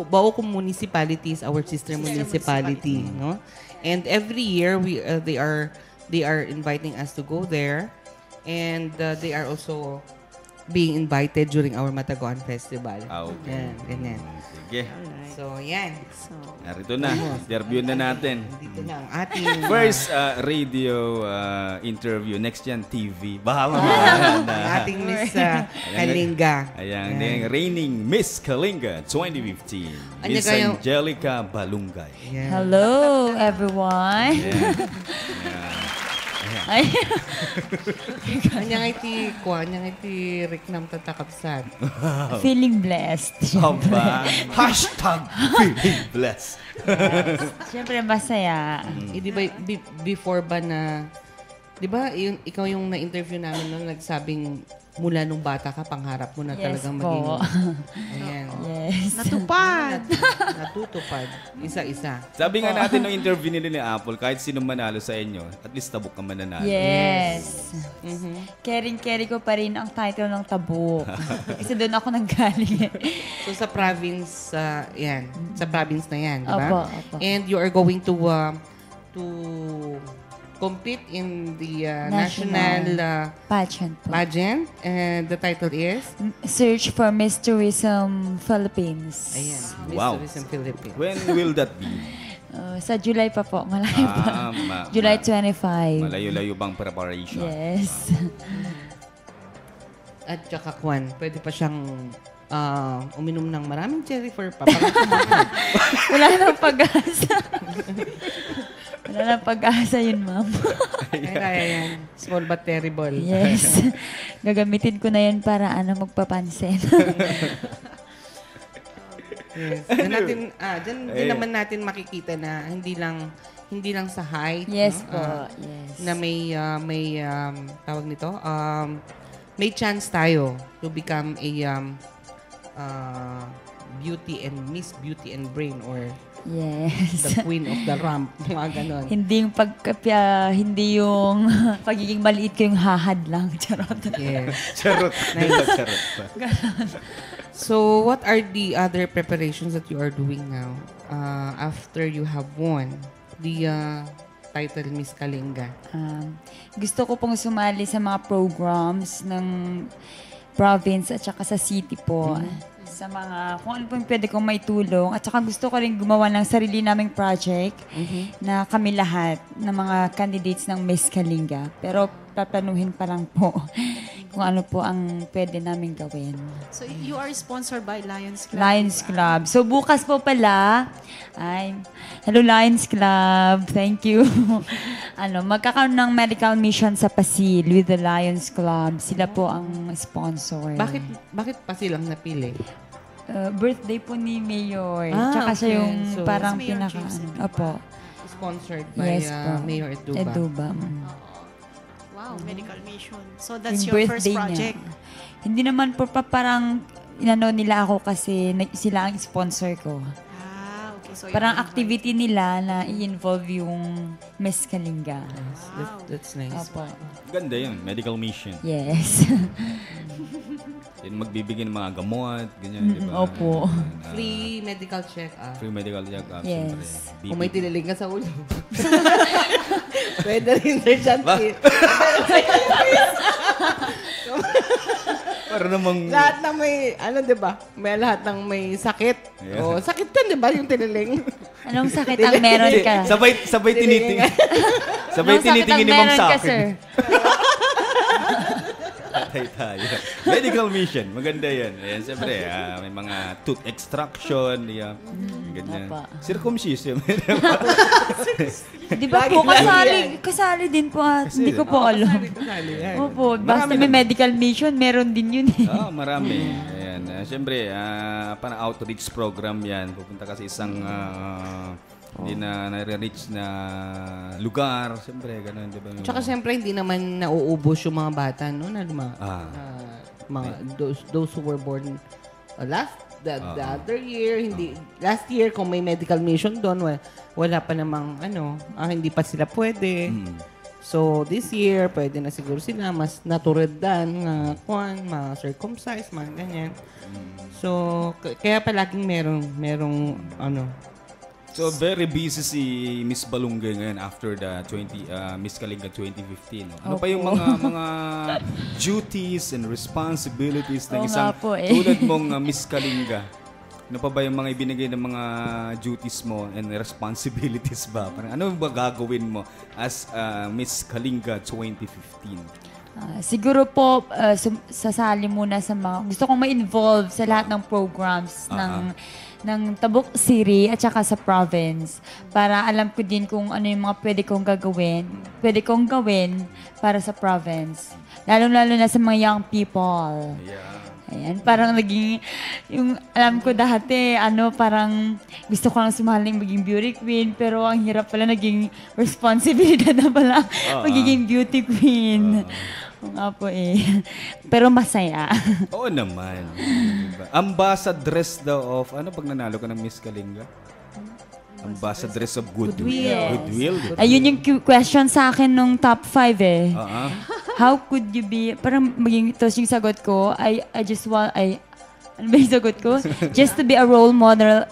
C: Bauco Municipality is our sister municipality, no? And every year they are inviting us to go there, and they are also being invited during our Matagoan Festival.
A: Okay.
C: Yan, ganyan.
A: Sige.
C: So, yan.
A: Narito na. Interview na natin.
C: Dito na ang ating
A: First radio interview. Next yan, TV. Baka
C: ang
A: mamaya
C: ating Miss Kalinga.
A: Ayan, yung reigning Miss Kalinga 2015.
C: Anya
A: Miss
C: kayo-
A: Angelica Balungay.
C: Yan.
E: Hello, everyone. Ay,
C: Anya nga iti Riknam tatakapsat.
E: feeling blessed.
A: Aba, hashtag feeling blessed.
E: Siyempre, masaya.
C: Di ba, before ba na, di ba, ikaw yung na-interview namin nung nagsabing mula nung bata ka, pangharap mo na
E: Yes
C: talagang
E: po.
C: maging, ayan,
E: Yes.
B: Natupad.
C: natutupad, isa-isa.
A: Sabi nga natin nung interview nila ni Apple, kahit sino manalo sa inyo, at least tabok ka mananalo.
E: Yes. Caring-carry ko pa rin ang title ng Tabuk. Kasi doon ako nanggaling.
C: So sa province, yan, sa province na yan, di ba?
E: Opo, opo.
C: And you are going to compete in the national
E: Pageant po.
C: pageant, and the title is?
E: Search for Miss Tourism Philippines.
C: Ayan, Miss
A: Wow.
C: Tourism Philippines.
A: When will that be?
E: Sa July pa po. Malayo pa. July 25.
A: Malayo-layo bang preparation?
E: Yes.
C: At saka Kwan, pwede pa siyang uminom ng maraming cherry for paparang kumain.
E: Wala nang pag-asa. Wala nang pag-asa yun, ma'am.
C: Kaya yan. Small but terrible.
E: Yes. Gagamitin ko na yun para magpapansin.
C: Yes. Diyan din naman natin makikita na hindi lang sa height.
E: Yes
C: no?
E: po. Yes.
C: Na may tawag nito, may chance tayo to become a beauty and Miss Beauty and Brain or
E: Yes.
C: the Queen of the Ramp. Mga ganon.
E: Hindi yung hindi yung pagiging maliit ko yung hahad lang. Charot.
C: Yes.
A: Charot.
C: Nice.
A: Charot pa.
C: So, what are the other preparations that you are doing now after you have won the title Miss Kalinga?
E: Gusto ko pong sumali sa mga programs ng province at saka sa city po. Sa mga, kung ano pong pwede kong maitulong. At saka gusto ko rin gumawa ng sarili naming project na kami lahat ng mga candidates ng Miss Kalinga. Pero paplanuhin pa lang po. kung ano po ang pwede namin gawin.
B: So, you are sponsored by Lions Club.
E: Lions Club. So, bukas po pala, hello Lions Club, thank you. Magkakaroon ng medical mission sa Pasil with the Lions Club. Sila po ang sponsor.
C: Bakit pa silang napili?
E: Birthday po ni Mayor. Tsaka siya yung
C: So,
E: parang
B: Mayor
E: pinaka...
B: James
E: Opo.
C: Sponsored by
E: Yes po.
C: Mayor Eduba.
E: Eduba.
B: Wow, medical mission. So, that's
E: Yung
B: your first
E: birthday
B: project.
E: niya. Hindi naman po parang nila ako kasi sila ang sponsor ko.
B: Okay. So,
E: Parang
B: you're
E: activity nila na i-involve yung Miss Kalinga.
C: That's nice.
E: Opo.
A: Ganda yun, medical mission.
E: Yes.
A: Yun, magbibigay ng mga gamot, ganyan, di ba?
E: Opo.
C: Free medical check-up.
A: Free medical check-up.
E: Yes.
A: Siyempre.
C: Kung may tiniling ka sa ulo. Pwede rin, Sir John P.
A: Para namang...
C: Lahat na may, di ba? May lahat ng may sakit.
A: Yeah.
C: O, sakit yan, di ba? Yung tiniling.
E: Anong sakit ang meron ka?
A: Sabay tiniting. Sabay
E: Anong sakit ang
A: tinitingin ni Ma'am
E: meron
A: sa
E: ka,
A: akin.
E: sir?
A: Patay tayo. Medical mission. Maganda yan. Ayan, siyempre, may mga tooth extraction. Yeah. Ganyan.
E: Apa.
A: Circumcision.
E: Di ba po, kasali din po. Hindi ko po alam.
C: Kasali yan.
E: Opo, basta may medical mission, meron din yun eh.
A: Marami. Ayan. Siyempre, parang outreach program yan. Pupunta ka sa isang hindi na nare-reach na lugar. Siyempre, gano'n. Diba?
C: Tsaka siyempre, hindi naman nauubos yung mga bata, no? Na those who were born the other year, last year, kung may medical mission doon, wala pa namang, hindi pa sila pwede. So, this year, pwede na siguro sila, mas naturedan, mga circumcised, mga ganyan. So, kaya palaging merong,
A: So, very busy si Miss Balunggay ngayon after the Miss Kalinga 2015. No? Ano pa yung mga duties and responsibilities ng isang tulad mong Miss Kalinga? Ano pa ba yung mga ibinigay ng mga duties mo and responsibilities ba? Parang, ano ba gagawin mo as Miss Kalinga 2015?
E: Siguro po, sasali muna sa mga... Gusto kong ma-involve sa lahat ng programs ng Tabuk City at saka sa province para alam ko din kung ano yung mga pwede kong gawin para sa province. Lalo-lalo na sa mga young people. Ayan, parang naging, yung alam ko dati, parang gusto ko lang sumaling maging beauty queen, pero ang hirap pala naging responsibilidad na pala magiging beauty queen. Oo nga po eh. Pero masaya.
A: Oo naman. Diba? Ambassadress daw of, pag nanalo ka ng Miss Kalinga? Ambassadress of Goodwill. Goodwill.
E: Ayun yung question sa akin nung top 5 eh. How could you be, parang maging, ito yung sagot ko, ano ba yung sagot ko? Just to be a role model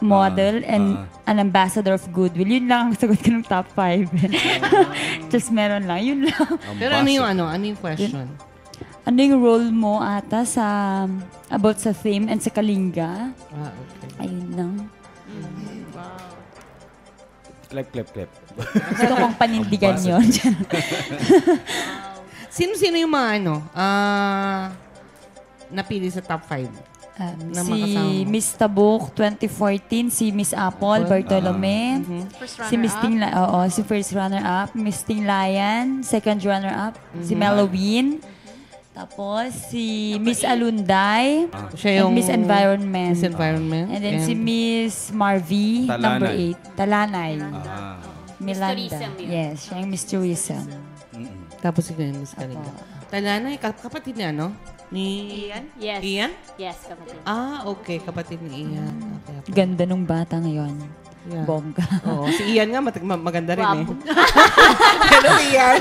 E: and an ambassador of goodwill. Yun lang ang sagot ko ng top 5. Just meron lang. Yun lang.
C: Pero ano yung question?
E: Ano yung role mo ata about sa theme and sa Kalinga?
C: Okay.
E: Ayun lang.
A: Clap.
E: Gusto kong panindigan yun.
C: Sino-sino yung mga napili sa top 5?
E: Si Miss Tabuk 2014, si Miss Apple Bartolome, si Miss Ting si first runner-up, Miss Ting Lion, second runner-up, si Mellowin, tapos si Miss Alunday,
C: siya yung
E: Miss Environment.
C: Miss Environment.
E: And then si Miss Marvy, number 8, Talanay. Milanda.
D: Tourism yun.
E: Yes, siya yung Miss Tourism.
C: Tapos si Miss Kalinga. Talanay, kapatid niya, no? Ni
B: Ian?
D: Yes.
C: Ian?
D: Yes, kapatid.
C: Okay. Kapatid ni Ian. Okay.
E: Ganda nung bata ngayon.
C: Yeah.
E: Bongga.
C: Oo. Si Ian nga, maganda rin eh. Hello, Ian.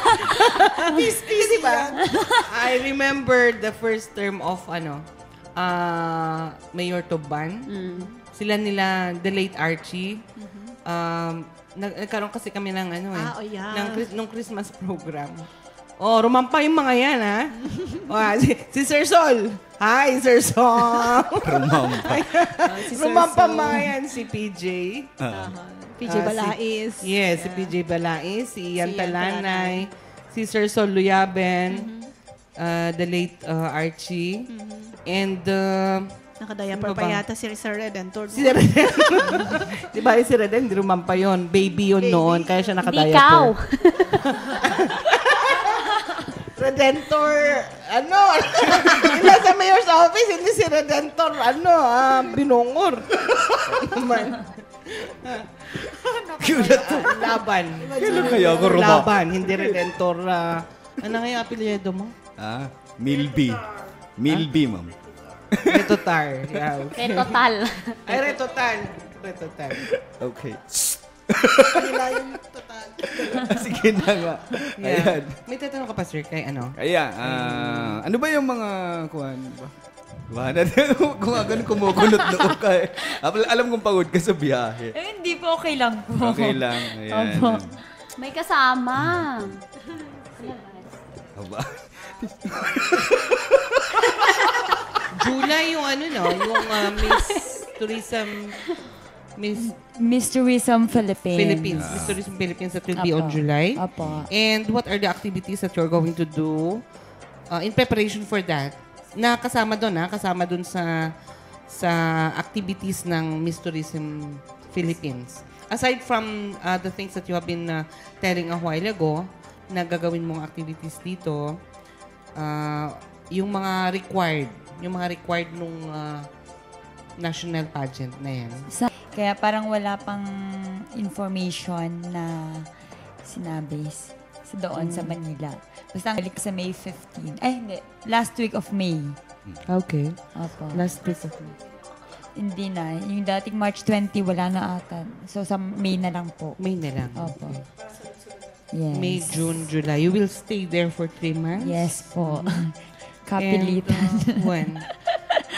C: Peace, ba? I remember the first term of, Mayor Toban. Sila nila, the late Archie. Nagkaroon kasi kami ng, nung Christmas program. Rumampa yung mga yan, ha? Si Sir Sol. Hi, Sir Sol. Rumampa mga yan. Si PJ.
B: PJ Balais.
C: Si PJ Balais. Si Ian Talanay. Si Sir Sol Luyaben. the late Archie. And
B: Nakadayapar
C: Sino
B: pa
C: ba?
B: yata si Sir Redentor.
C: si Reden. Di ba si Reden, hindi rumampa yun. Baby yun noon, kaya siya
D: Hindi ikaw.
C: nakadayapar. Redentor, ano? Yung nasa mayor's office, hindi si Redentor, binungor. Naman. Laban.
A: Kailan kaya ako rumampa?
C: Laban, hindi Redentor. Ano kaya apelyido mo?
A: Milby. Milby, ma'am.
C: Retotar. Yeah, okay.
D: Total.
C: Ay, Retotal. Retotal.
A: Okay.
C: Kanila yung total.
A: Sige na nga. Ayan.
C: May tatanong ka pa, sir, kay ano?
A: Kaya, ano ba yung mga kuhan ba? Wala na. Kumagan kumukulot noo ka eh. Alam kong pagod ka sa biyahe.
E: Eh, hindi po, okay lang po.
A: Okay lang. Ayan.
E: Opo.
D: May kasama.
A: Aba.
C: July yung ano, no? Yung Miss Tourism...
E: Miss Tourism Philippines.
C: Miss Tourism Philippines that will be on
E: Apo.
C: July.
E: Apo.
C: And what are the activities that you're going to do in preparation for that? Kasama doon sa activities ng Miss Tourism Philippines. Aside from the things that you have been telling a while ago, na gagawin mong activities dito, yung mga required nung national pageant na yan.
E: Kaya parang wala pang information na sinabi doon sa Manila. Basta ang balik sa May 15. Ay, hindi. Last week of May.
C: Okay.
E: Opo.
C: Last week of
E: Hindi na. Yung dating March 20, wala na ata. So, sa May na lang po.
C: May na lang.
E: Opo.
C: Okay.
E: Yes.
C: May, June, July. You will stay there for 3 months?
E: Yes po. Kapilitan.
C: And, when?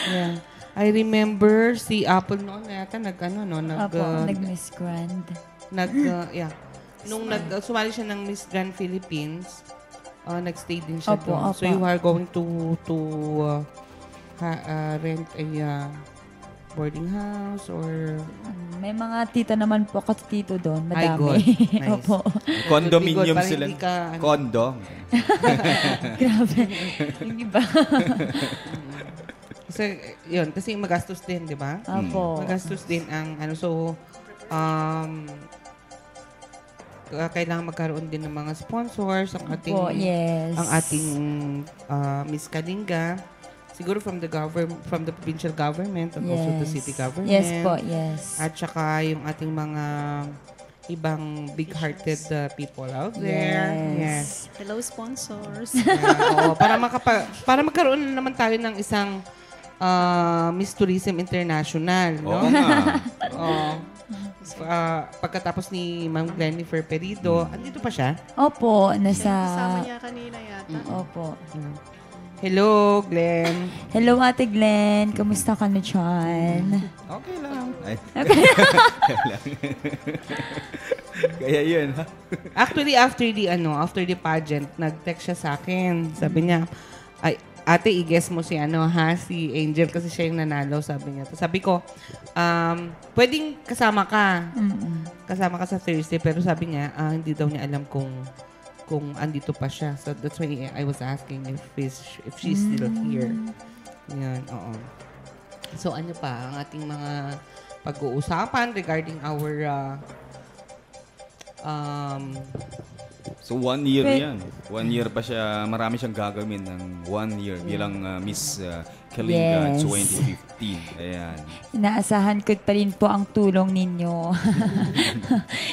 C: Yeah. I remember si Apple noon yata
E: Opo, nag-Miss Grand.
C: Nung sumali siya ng Miss Grand Philippines, nag-stay din siya
E: Opo,
C: doon.
E: opo.
C: So you are going to rent a boarding house or...
E: May mga tita naman po ako tito doon.
C: Ay,
E: Madami.
C: good. Nice.
E: Opo.
A: Condominium
C: Parang
A: sila.
C: hindi ka,
A: Condo.
E: Grabe. Yung iba.
C: Kasi magastos din, di ba?
E: Opo.
C: Magastos din ang kailangan magkaroon din ng mga sponsors ang ating
E: Opo, yes.
C: ang ating Miss Kalinga, siguro from the provincial government and also the city government.
E: Yes po, yes.
C: At saka yung ating mga ibang big-hearted people out there. Yes.
B: Hello, sponsors.
C: Oo, para magkaroon naman tayo ng isang Miss Tourism International, no?
A: Oo nga.
C: Oo. Pagkatapos ni Ma'am Glenifer Perido, andito pa siya?
E: Opo,
B: Kasama niya kanina yata.
E: Opo.
C: Hello, Glenn.
E: Hello, Ate Glenn. Kamusta ka na dyan?
A: Okay lang. Ay. Kaya yun, ha?
C: Actually, after the pageant, nag-text siya sa akin. Sabi niya, ay, ate, i-guess mo si si Angel kasi siya yung nanalo, sabi niya. Sabi ko, pwedeng kasama ka. Kasama ka sa Thursday, pero sabi niya, hindi daw niya alam kung andito pa siya. So that's why I was asking if she's still here. Yan, oo. So ano pa ang ating mga pag-uusapan regarding our
A: So 1 year yan. 1 year pa siya, marami siyang gagawin ng 1 year bilang Miss Kalinga
E: Yes.
A: 2015. Ayan.
E: Inaasahan ko pa rin po ang tulong ninyo.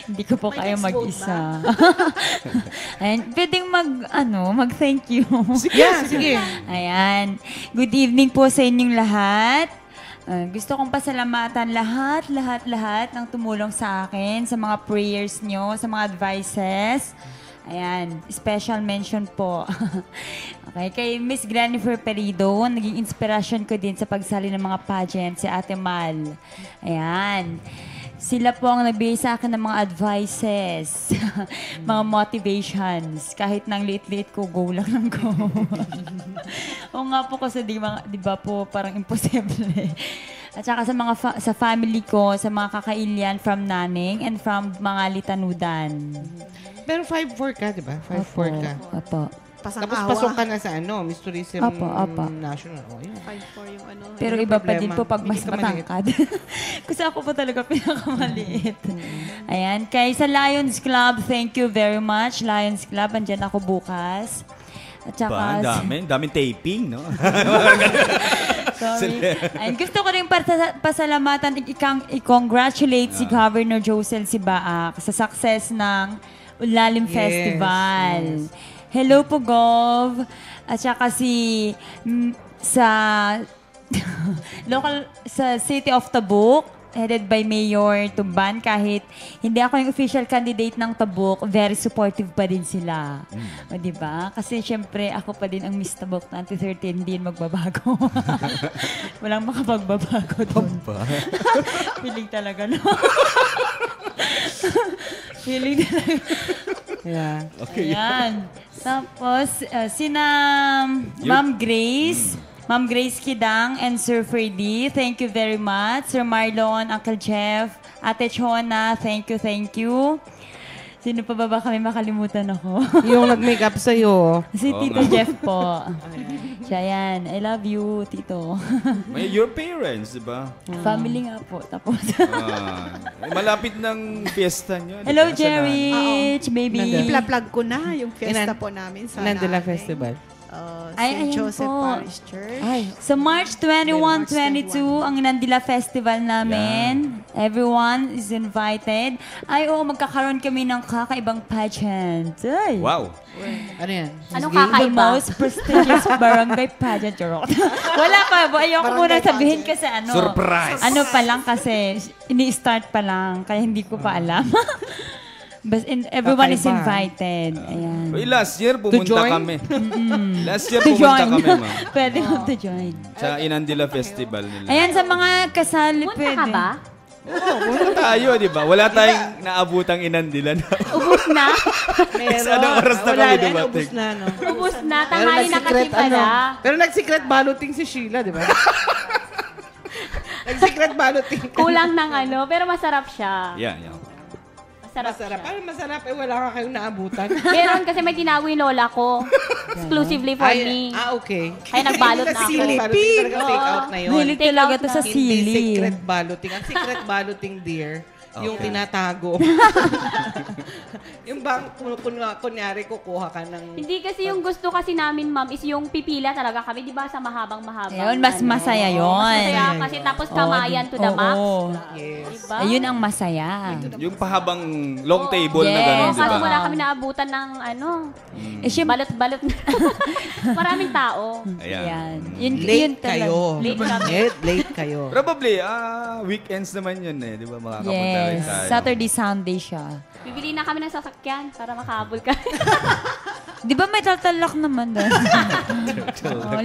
E: Hindi ko po
B: May
E: kayo
B: next vote
E: mag-isa. Ayan, pwedeng mag-thank you.
C: Sige.
E: Ayan. Good evening po sa inyong lahat. Gusto kong pasalamatan lahat ng tumulong sa akin, sa mga prayers nyo, sa mga advices. Ayan, special mention po. Okay, kay Miss Glenifer Perido, naging inspirasyon ko din sa pagsali ng mga pageant, si Ate Mal. Ayan. Sila po ang nagbigay sa akin ng mga advices, mga motivations. Kahit nang liit-liit ko, go lang ng go. Oo nga po kasi di ba po parang imposible. At saka sa family ko, sa mga kakailian from Naning and from mga Litanudan.
C: Pero 5'4" ka, di ba? 5'4" ka.
E: Opo.
B: pasang
C: Tapos
B: awa.
C: pasok ka na sa Miss Tourism
E: Apa.
C: National. Oh, yun.
B: 5'4" yung ano.
E: Pero
C: Walang
E: iba pa din
C: problema.
E: po pag mas
C: Hindi ka maliit.
E: matangkad. Kasi ako po talaga pinakamaliit. Ayan. Kaya sa Lions Club, thank you very much. Lions Club, andyan ako bukas. At saka,
A: Daming taping, no?
E: sorry. And gusto ko rin pasalamatan, i-congratulate si Governor Josel Sibaak sa success ng Ulalim Festival. Hello po, Gov. At saka sa sa City of Tabuk, headed by Mayor Tumban, kahit hindi ako yung official candidate ng Tabuk, very supportive pa din sila. O, diba? Kasi syempre, ako pa din ang Miss Tabuk 2013, hindi yun magbabago. Walang makapagbabago doon. Feeling talaga, no? Feeling talaga.
C: Yeah.
A: Okay.
E: Ayan. Tapos, sina Ma'am Grace, Ma'am Grace Kidang and Sir Ferdy, thank you very much. Sir Marlon, Uncle Jeff, Ate Chona, thank you. Sino pa ba kami makalimutan ako?
C: Yung nag-makeup sa'yo.
E: Si Tito Jeff po. Siya yan. I love you, Tito.
A: Your parents, di ba?
E: Family nga po. Tapos.
A: Malapit ng fiesta nyo.
E: Hello, Jerry. Baby.
B: I-plug ko na yung fiesta po namin sa
C: Nandela Festival.
B: St.
E: ayan
B: Joseph
E: po.
B: Parish Church.
E: Sa March 21, 22, ang Nandila Festival namin. Everyone is invited. Magkakaroon kami ng kakaibang pageant. Ay.
A: Wow.
C: Ano yan?
D: Anong
E: The
D: kakaiba?
E: most prestigious barangay pageant. Charot. Wala pa. Ayoko muna sabihin kasi
A: Surprise!
E: Ano pa lang kasi, ini-start pa lang. Kaya hindi ko pa alam. But everyone is invited. Ayan.
A: Last year, pumunta
C: join?
A: kami. Last year,
E: To
A: pumunta
E: join.
A: kami, ma'am.
E: Pwede mo to join.
A: Sa Inandila Festival nila.
E: Ayan, sa mga kasali
D: Punta
E: pwede.
D: ka ba?
A: Punta tayo, di ba? Wala tayong naabutang Inandila na.
D: Ubus na?
C: Meron.
A: Anong oras na
C: Wala
A: kami
C: na,
A: dumating?
C: ubus na, no?
D: Ubus na. Tanghali na kasi pala.
C: Pero nag-secret balloting si Sheila, di ba? Nag-secret balloting.
D: Kulang ng pero masarap siya.
A: Yeah.
D: Masarap
C: Masarap.
D: siya.
C: Ay, masarap. Wala ka kayong naabutan.
D: Meron kasi may tinago yung lola ko. Exclusively for me.
C: Okay.
D: Kaya nagbalot na ako.
C: Secret balloting talaga take out na yun.
E: Mahilig talaga to sa
C: Hindi
E: sili.
C: secret balloting. Ang secret balloting, dear, yung tinatago. Yung bang, kunyari, kukuha ka ng...
D: Hindi kasi yung gusto kasi namin, ma'am, is yung pipila talaga kami. Di ba sa mahabang-mahabang?
E: Ayun, mas masaya yun.
D: Masaya kasi tapos kamayan to the max.
C: Yes.
D: Diba?
E: Ayun ang masaya.
A: Yung pahabang long table na
E: Yes.
A: gano'n, di
D: Kasi
A: ba?
D: wala kami naabutan ng
E: Eh, syempre,
D: balot-balot. Maraming tao.
E: yan. Yun
C: Late
E: talaga.
C: kayo.
D: Late kami.
C: Late kayo.
A: Probably, weekends naman yun eh. Di ba? Makakapunta rin
E: Yes.
A: tayo.
E: Saturday, Sunday siya.
D: Bibili na kami ng sasakyan para makahabol kami.
E: Di ba may tatalak naman doon?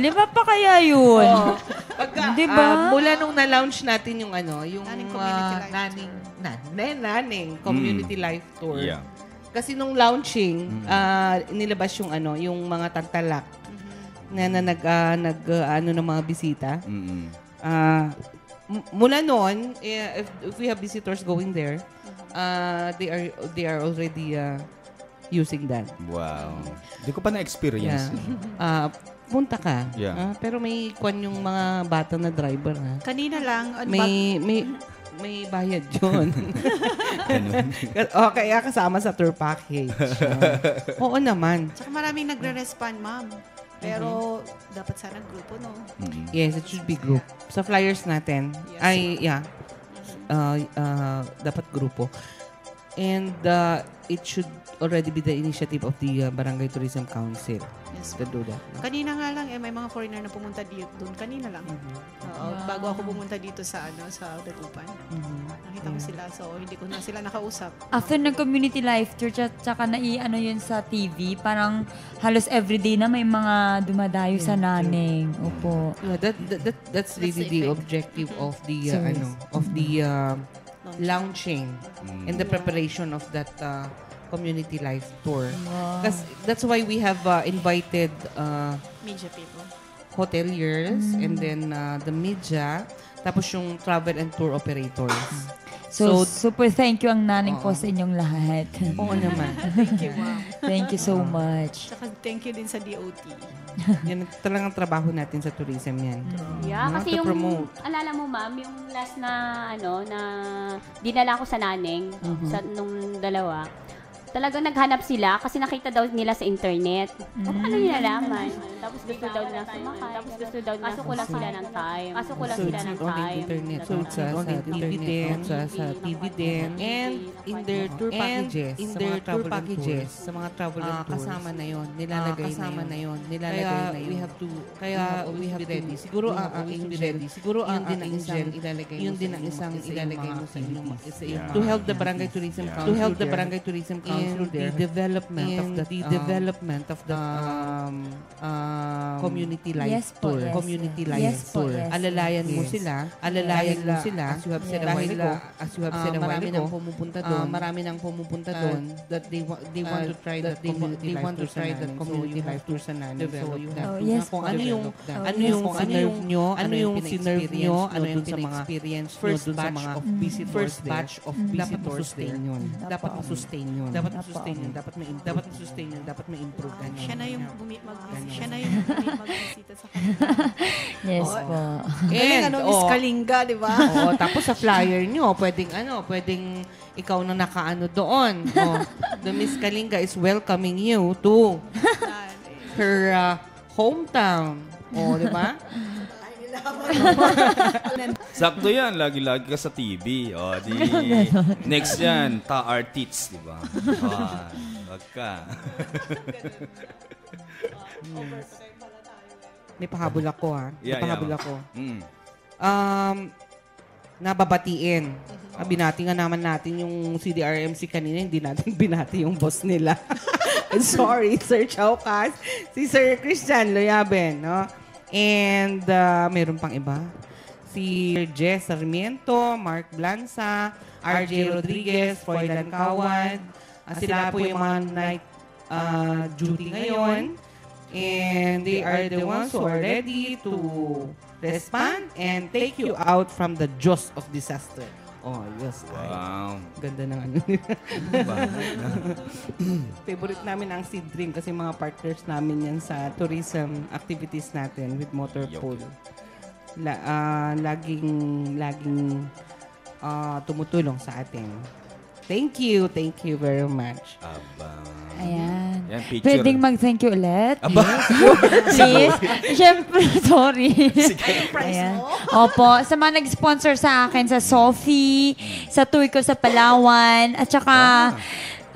E: Lima pa kaya yun?
C: Pagka,
E: Diba?
C: mula nung na-launch natin yung yung
B: Naning Community Life
C: Naning Community Life Tour.
A: Yeah.
C: Kasi nung launching, nilabas yung yung mga tagtalak na ng mga bisita.
A: Mm-mm.
C: Mula noon, if we have visitors going there, they are already using that.
A: Wow. Hindi ko pa na-experience.
C: Punta ka.
A: Yeah.
C: Pero may kwan yung mga bata na driver, ha?
B: Kanina lang,
C: May bayad yun. Kaya kasama sa tour package. Oo naman.
B: Tsaka maraming nagre-respond, ma'am. Pero dapat sana grupo, no?
C: Yes, it should be group. Sa flyers natin, dapat grupo. And it should already be the initiative of the Barangay Tourism Council to do that.
B: Kanina nga lang, may mga foreigner na pumunta dito doon. Kanina lang. Oo, bago ako pumunta dito sa Dagupan. Nakita ko sila, so hindi ko na sila nakausap.
E: After ng community life tour, tsaka yun sa TV, parang halos everyday na may mga dumadayo sa Naning. Opo.
C: Yeah, that's really the objective of the launching and the preparation of that community life tour. That's why we have invited
B: Media people.
C: hoteliers and then the media, tapos yung travel and tour operators.
E: So, super thank you ang naning po sa inyong lahat.
C: Oo naman.
B: Thank you, ma'am.
E: Thank you so much.
B: Tsaka thank you din sa DOT.
C: Yan talagang trabaho natin sa tourism yan.
D: Yeah,
C: No,
D: kasi
C: to
D: yung,
C: promote.
D: alala mo ma'am, yung last na, na dinala ko sa naneng, sa nung dalawa, talagang naghanap sila kasi nakita daw nila sa internet. Ano nila nalaman? Tapos gusto daw nila sumakay. Tapos gusto daw nila, kaso kulang sila ng time. Kaso kulang
C: So
D: sila
C: it's
D: ng
C: on the
D: time.
C: internet. So it's sa TV din, sa TV din. And in their tour packages, sa mga travel and tours, kasama na yon, nilalagay na yun. We have to, we have to be ready. Siguro yun din ang isang ilalagay mo sa inyong to help the barangay tourism council in the development of the community life tour. Community life tour. Alalayan mo sila. As you have said a while ago. Marami nang pumupunta doon. That they want to try that community life tour sa namin. So you have to
E: Yes,
C: kung ano yung sinerve nyo, ano yung sa mga first batch of visitors there. Dapat ma-sustain yun. Dapat ma-improve.
B: Siya na yung magbisita sa kanila.
E: Yes po.
B: And, Miss Kalinga, di ba?
C: Oo, tapos sa flyer nyo, pwedeng ikaw na nakaano doon. The Miss Kalinga is welcoming you to her hometown. Di ba?
A: Sakto yan, lagi-lagi ka sa TV. O, di, next yan, Ta-Artits, di ba? Wag ka.
C: May pahabol ako, ha? May pahabol ako. Nababatiin. Binati nga naman natin yung CDRMC kanina, hindi natin binati yung boss nila. Sorry, Sir Chaucas. Si Sir Christian Loyaben, no? And meron pang iba. Si Jess Sarmiento, Mark Blanza, RJ Rodriguez, Froilan Kawad. Sila po yung mga night duty ngayon. And they are the ones who are ready to respond and take you out from the jaws of disaster. Oh, yes.
A: Wow.
C: Ganda ng ano nila. Favorite namin ang Seed Dream kasi mga partners namin yan sa tourism activities natin with Motorpool. Laging tumutulong sa atin. Thank you very much.
E: Ayan.
A: Yan, picture.
E: Pwedeng mag-thank you ulit?
A: Aba.
E: Please. Siyempre, sorry. Ayan. Opo, sa mga nag-sponsor sa akin, sa Sophie, sa tour ko sa Palawan, at saka,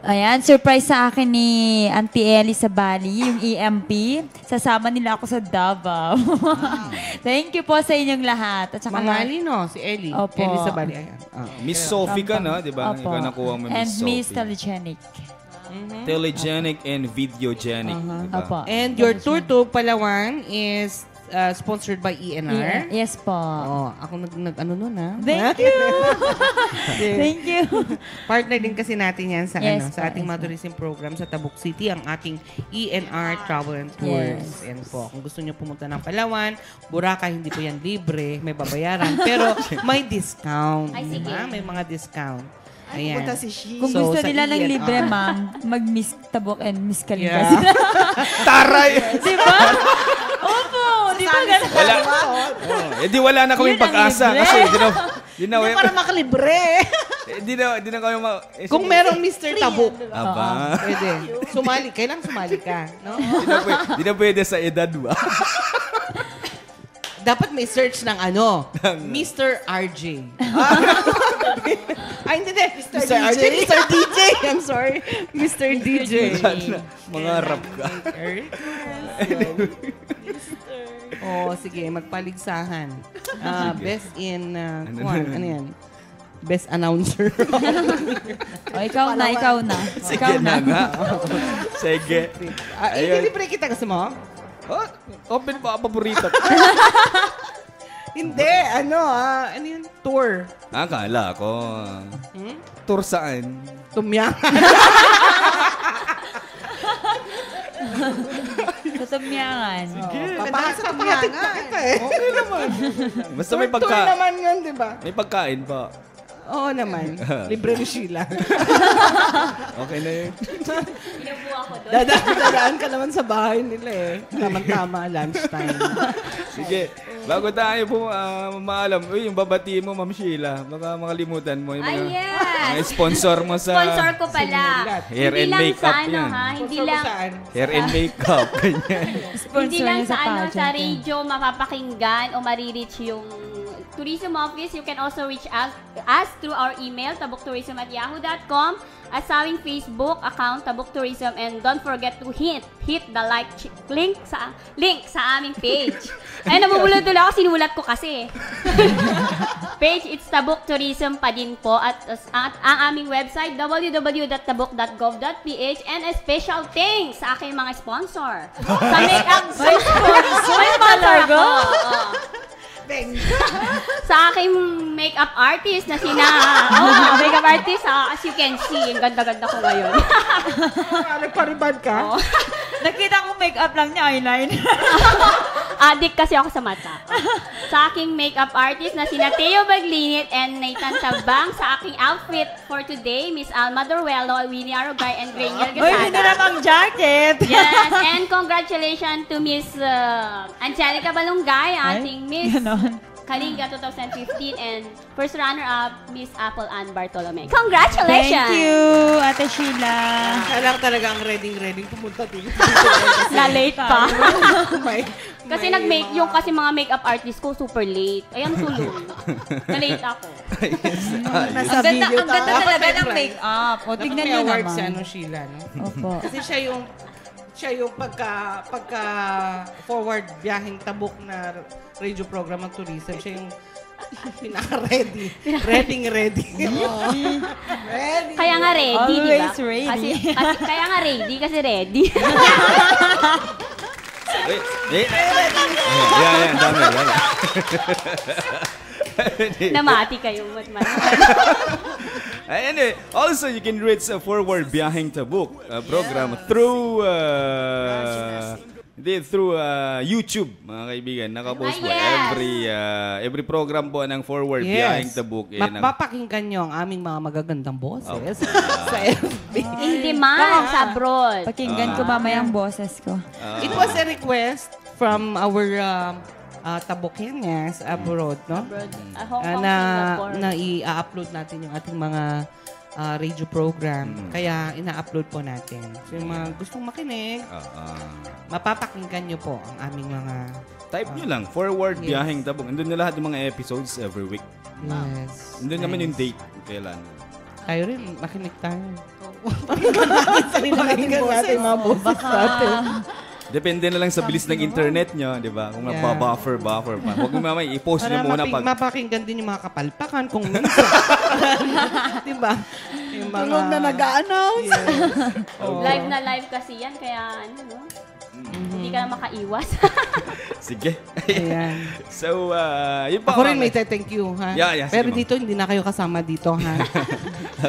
E: ayan, surprise sa akin ni Auntie Ellie sa Bali, yung EMP. Sasama nila ako sa Davao. Thank you po sa inyong lahat. At saka,
C: Mangali, no? Si Ellie.
E: Opo.
C: Ellie sa Bali. Ayan.
A: Miss Sophie ka na, di ba?
E: Opo.
A: Ikaw nakuha mo
E: And
A: Miss
E: Miss
A: Sophie.
E: Telegenic.
A: Telegenic and videogenic. Diba?
E: Opo.
C: And your tour to Palawan is sponsored by ENR.
E: Yes po.
C: Ako ano nun, ha?
E: Thank you. Thank you.
C: Partner din kasi natin yan sa
E: Yes,
C: sa ating
E: yes,
C: mga tourism program sa Tabuk City, ang ating ENR Travel and Tours.
E: Yes.
C: Yan po. Kung gusto niyo pumunta ng Palawan, Boracay, hindi po yan libre, may babayaran, pero may discount.
D: Ay, sige.
C: Diba? May mga discount. Ayan.
B: Punta si Shi.
E: Kung
C: So,
E: gusto
C: sa
E: nila ng
C: ENR.
E: libre, ma'am, mag-Miss Tabuk and Miss Kalinga
C: Yeah.
E: sila.
A: Taray!
E: Di ba? Opo, di ba ganun?
A: Wala. Di wala na kaming
E: Yun ang
A: pag-asa
E: libre.
A: kasi di na
B: Para makalibre.
A: di na kami
C: Kung merong Mr. Tabuk,
A: Aba.
C: pwede. Sumali. Kailang sumali ka. No?
A: Di na pwede sa edad ba?
C: Dapat may search ng ano, Mr. RJ. Ay, hindi. Mr. RJ. Mr. DJ. I'm sorry. Mr. DJ.
A: Mga rap ka.
C: Sige. Magpaligsahan. Best in, ano yan? Best announcer.
E: Ikaw na.
A: Sige na nga. Sige.
C: Ililibre kita gusto mo?
A: Open pa, paborito.
C: Hindi. Ano yun? Tour.
A: Akala ko. Tour saan?
C: Tumyangan.
E: Sa Tumyangan.
B: Papasok sa Tumyangan.
C: Okay naman.
A: Basta may
C: Tour
A: pagkain.
C: naman yun, di ba?
A: May pagkain pa.
C: Oo naman. Libre ni Sheila.
A: Okay na yun.
D: Inubo ako doon.
C: Dadaan ka naman sa bahay nila eh. Tama-tama, lunchtime.
A: Sige. Bago tayo po maalam, yung babati mo, Ma'am Sheila. Baka makalimutan mo yung
D: Ay,
A: mga
D: yes.
A: sponsor mo sa
D: Sponsor ko pala.
A: hair
D: Hindi
A: and
D: lang
A: makeup
D: sa ano,
A: yan.
D: ha? Hindi
C: Sponsor mo
D: lang,
C: saan?
A: Hair and makeup. Ganyan.
D: hindi
E: Sponsor
D: lang
E: niya
D: sa ano,
E: pageant,
D: sa
E: eh.
D: radio mapapakinggan o marireach yung tourism office. You can also reach us through our email, tabuktourism@yahoo.com, at sa aming Facebook account, Tabuk Tourism, and don't forget to hit the link sa aming page. Ay, namumulot tuloy ako, sinulat ko kasi. Page, it's Tabuk Tourism pa din po, at ang aming website, www.tabuk.gov.ph, and a special thanks sa aking mga sponsor. Sa make-up sponsor ako. Oo. Sa aking makeup artist na makeup artist, as you can see, ang ganda-ganda ko ngayon.
C: Nagparibad ka?
D: Oo.
E: Nakita ko make-up lang niya, eyeliner.
D: Addict kasi ako sa mata. Sa aking makeup artist na sina Teo Baglinit and Nathan Tabang. Sa aking outfit for today, Miss Alma Doruelo, Winnie Arugay, and Graniel
E: Uy, hindi
D: Gasada.
E: ang jacket.
D: Yes, and congratulations to Miss Angelica Balungay, ating Miss
E: Ganon.
D: Kalinga 2015, and first runner-up, Miss Apple Ann Bartolome. Congratulations!
E: Thank you, Ate Sheila.
C: Kailangan talaga ang ready pumunta dito.
D: Na-late pa. Kasi
C: may
D: kasi mga makeup artist ko super late. Ayan, tulong. Na-late ako.
C: Nasa
E: Ang ganda,
C: video
E: ang ganda
C: tayo.
E: talaga ng
C: Dapat
E: make-up. O, tignan
C: may
E: nyo
C: award
E: naman.
C: si ano, Sheila, no?
E: Opo.
C: Kasi siya yung pagka forward biyaheng tabuk na radio program ng tourism. Siya yung pinaka-ready. Ready. Ready.
D: Kaya nga ready, di ba?
E: Always ready.
D: Kaya nga ready, kasi ready.
A: Yan, dami.
D: Namati kayong matmat.
A: Anyway, also you can reach Forward Biyaheng Tabuk program through YouTube, mga kaibigan. Nakapost po every program po ng Forward Biyaheng Tabuk.
C: Mapapakinggan nyo ang aming mga magagandang boses sa FB.
D: In demand sa abroad.
E: Pakinggan ko mamaya ang boses ko.
C: It was a request from our Tabukenyas abroad, no?
D: Hong Kong, Singapore.
C: Na i-upload natin yung ating mga radio program. Kaya ina-upload po natin. So yung mga gustong makinig, mapapakinggan nyo po ang aming mga...
A: Type nyo lang, Forward Biyaheng Tabuk. Andun na lahat ng mga episodes every week.
C: Yes.
A: Andun naman yung date, kailan.
C: Tayo rin, makinig tayo. Pakinggan natin mga boses natin.
A: Depende na lang sa bilis ng internet nyo, di ba? Kung mapabuffer pa. Huwag mo mamay, i-post nyo muna pag...
C: mapakinggan din yung mga kapalpakan kung minsan. Di ba? Yung mga...
B: Tulog na nag-a-announce.
D: Live na live kasi yan, kaya ano, no? Hindi ka na makaiwas.
A: Sige.
C: Ayan.
A: So, yun pa.
C: Ako rin may thank you, ha?
A: Yeah,
C: Pero
A: sige,
C: dito, hindi na kayo kasama dito, ha?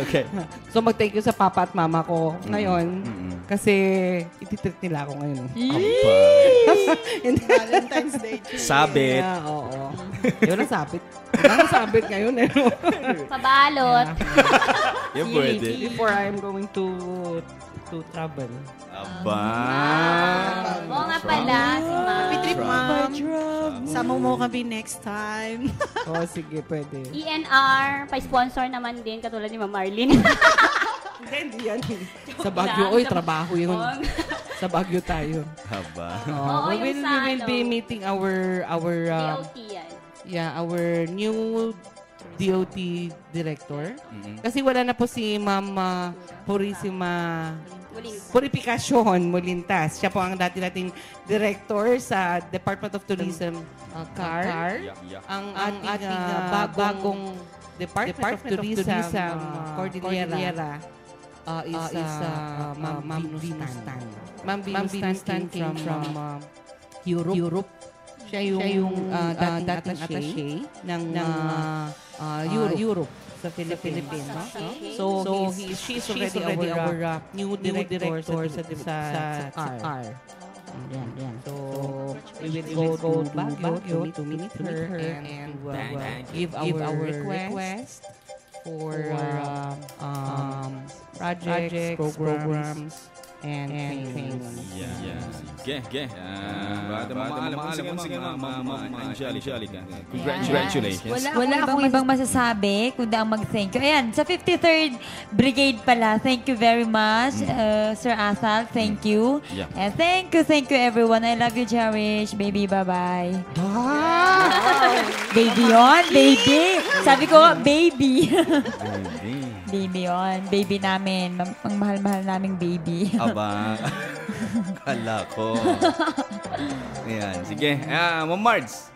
A: Okay.
C: So, mag-thank you sa papa at mama ko ngayon. Kasi, ititreat nila ako ngayon.
B: Valentine's Day.
A: Sabit.
C: Yeah, oo. Yun ang sabit. Yun ang sabit ngayon, eh. No?
D: Pabalot.
A: Yun pwede.
C: Before I'm going to travel.
A: Aba.
D: Oo nga pala, si Ma'am.
B: Happy trip, ma'am. Sama mo kami next time.
C: Oh, sige, pwede.
D: ENR, pa-sponsor naman din, katulad ni Ma'am Marlene.
C: Hindi yan. Sa Baguio, oy, trabaho yun. Sa Baguio tayo.
A: Haba.
D: Oo,
C: we
D: yung
C: will
D: sa
C: be meeting our
D: DOT yan.
C: our new DOT director. Kasi wala na po si Ma'am Purisima Purificacion Molintas. Siya po ang dati nating director sa Department of Tourism CAR. Ang ating bagong Department of Tourism Cordillera is Ma'am Vinustan. Ma'am Vinustan came from Europe. Siya yung dating attaché ng Europe sa Philippines. No? So, she's already our new director sa CAR. Yan. So, we will go to Baguio to meet her and give our request for projects, programs, and trainings.
A: Yeah. Sige. Sige, Ma'am Angelica. Congratulations.
E: Wala akong ibang masasabi kundi ang mag-thank you. Ayan, sa 53rd Brigade pala, thank you very much. Sir Athal, thank you.
A: Yeah.
E: And thank you everyone. I love you, Cherish. Baby, bye-bye. Baby yon, baby. Sabi ko, baby. Baby yon, baby namin. Ang mahal-mahal naming baby.
A: Aba, kala ko. Ayan, sige. Ma'am Mards.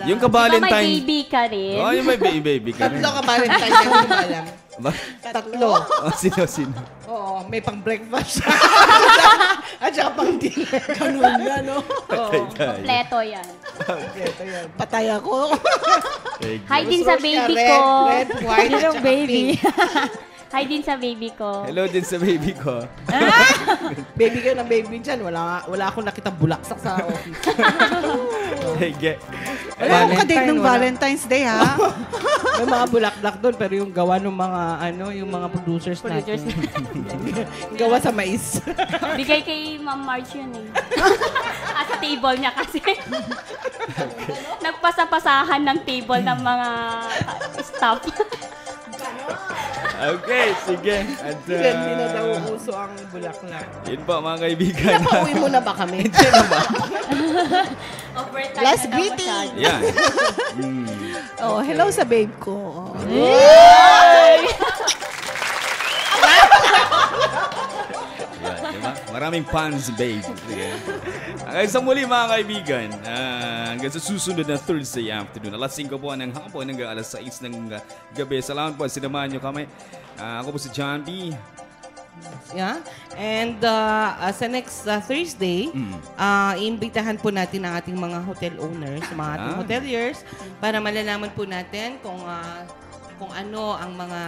A: Yung
D: Diba may
A: ka-Valentine.
D: baby ka rin?
A: Oh, yung may baby ka rin.
C: Tatlo ka Valentine, hindi ko alam.
A: Ba?
C: Tatlo.
A: Sino?
C: Oo, may pang breakfast siya. At saka pang dinner. Ganun na, no?
D: Kompleto yan.
C: Patay ako.
D: Hi din sa baby ko.
C: Red, white, at
E: Yung
C: saka
E: baby.
C: pink.
D: Hi din sa baby ko.
A: Hello din sa baby ko.
C: Baby kayo ng baby dyan. Wala akong nakitang bulaksak sa office.
A: Sige.
B: Wala akong kadate ng Valentine's Day, ha?
C: May mga bulaklak doon, pero yung gawa ng mga, yung mga producers natin. Gawa sa mais.
D: Bigay kay Ma'am Marge yun eh. Sa table niya kasi. Nagpasapasahan ng table ng mga staff.
A: Okay, sige. At,
C: Hindi na daw uso ang bulaklak.
A: yun po, mga kaibigan.
C: Napauwi mo na ba kami?
D: Overtime
B: Last
D: na daw
B: greeting.
D: masyado.
A: Yan.
B: Oh, hello sa babe ko.
A: Yan, diba? Maraming fans, babe. Sige. Hanggang sa muli, mga kaibigan. Hanggang sa susunod na Thursday afternoon. Alas 5 po ng hapon hanggang alas 6 ng gabi. Salamat po. Sinamahan nyo kami. Ako po si John B.
C: Yeah. And sa next Thursday, iimbitahan po natin ang ating mga hotel owners, mga ating hoteliers, para malalaman po natin kung ano ang mga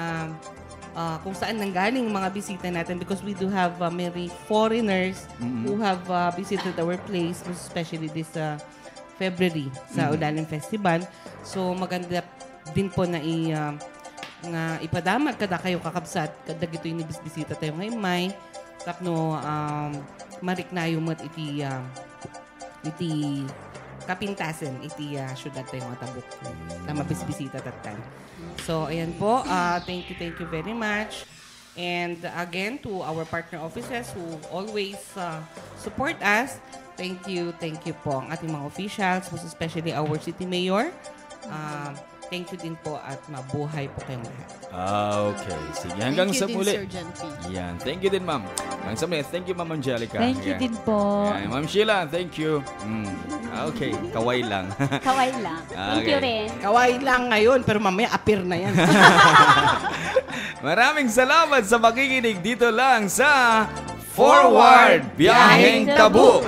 C: kung saan nanggaling mga bisita natin, because we do have many foreigners who have visited our place, especially this February sa Ulalim Festival. So maganda din po na nga ipadamag kada kayo kakabsat kada gito yung bisita tayo ngayon may tapno mariknayo mat iti kapintasen iti syudad tayo nga tabuk na mabisbisita tatan. So ayan po, thank you very much. And again, to our partner offices who always support us, thank you po ang ating mga officials, most especially our city mayor. Thank you din po at mabuhay po kayong lahat.
A: Okay. Sige. Hanggang sa muli.
B: Sir John P.
A: Yan. Thank you din, ma'am. Hanggang sa muli. Thank you, Ma'am Angelica.
E: Thank you din po.
A: Yan. Ma'am Sheila, thank you. Okay. Kaway lang.
D: Kaway lang. Thank you rin.
C: Kaway lang ngayon, pero mamaya appear na yan.
A: Maraming salamat sa makikinig dito lang sa Forward Biyaheng Tabu.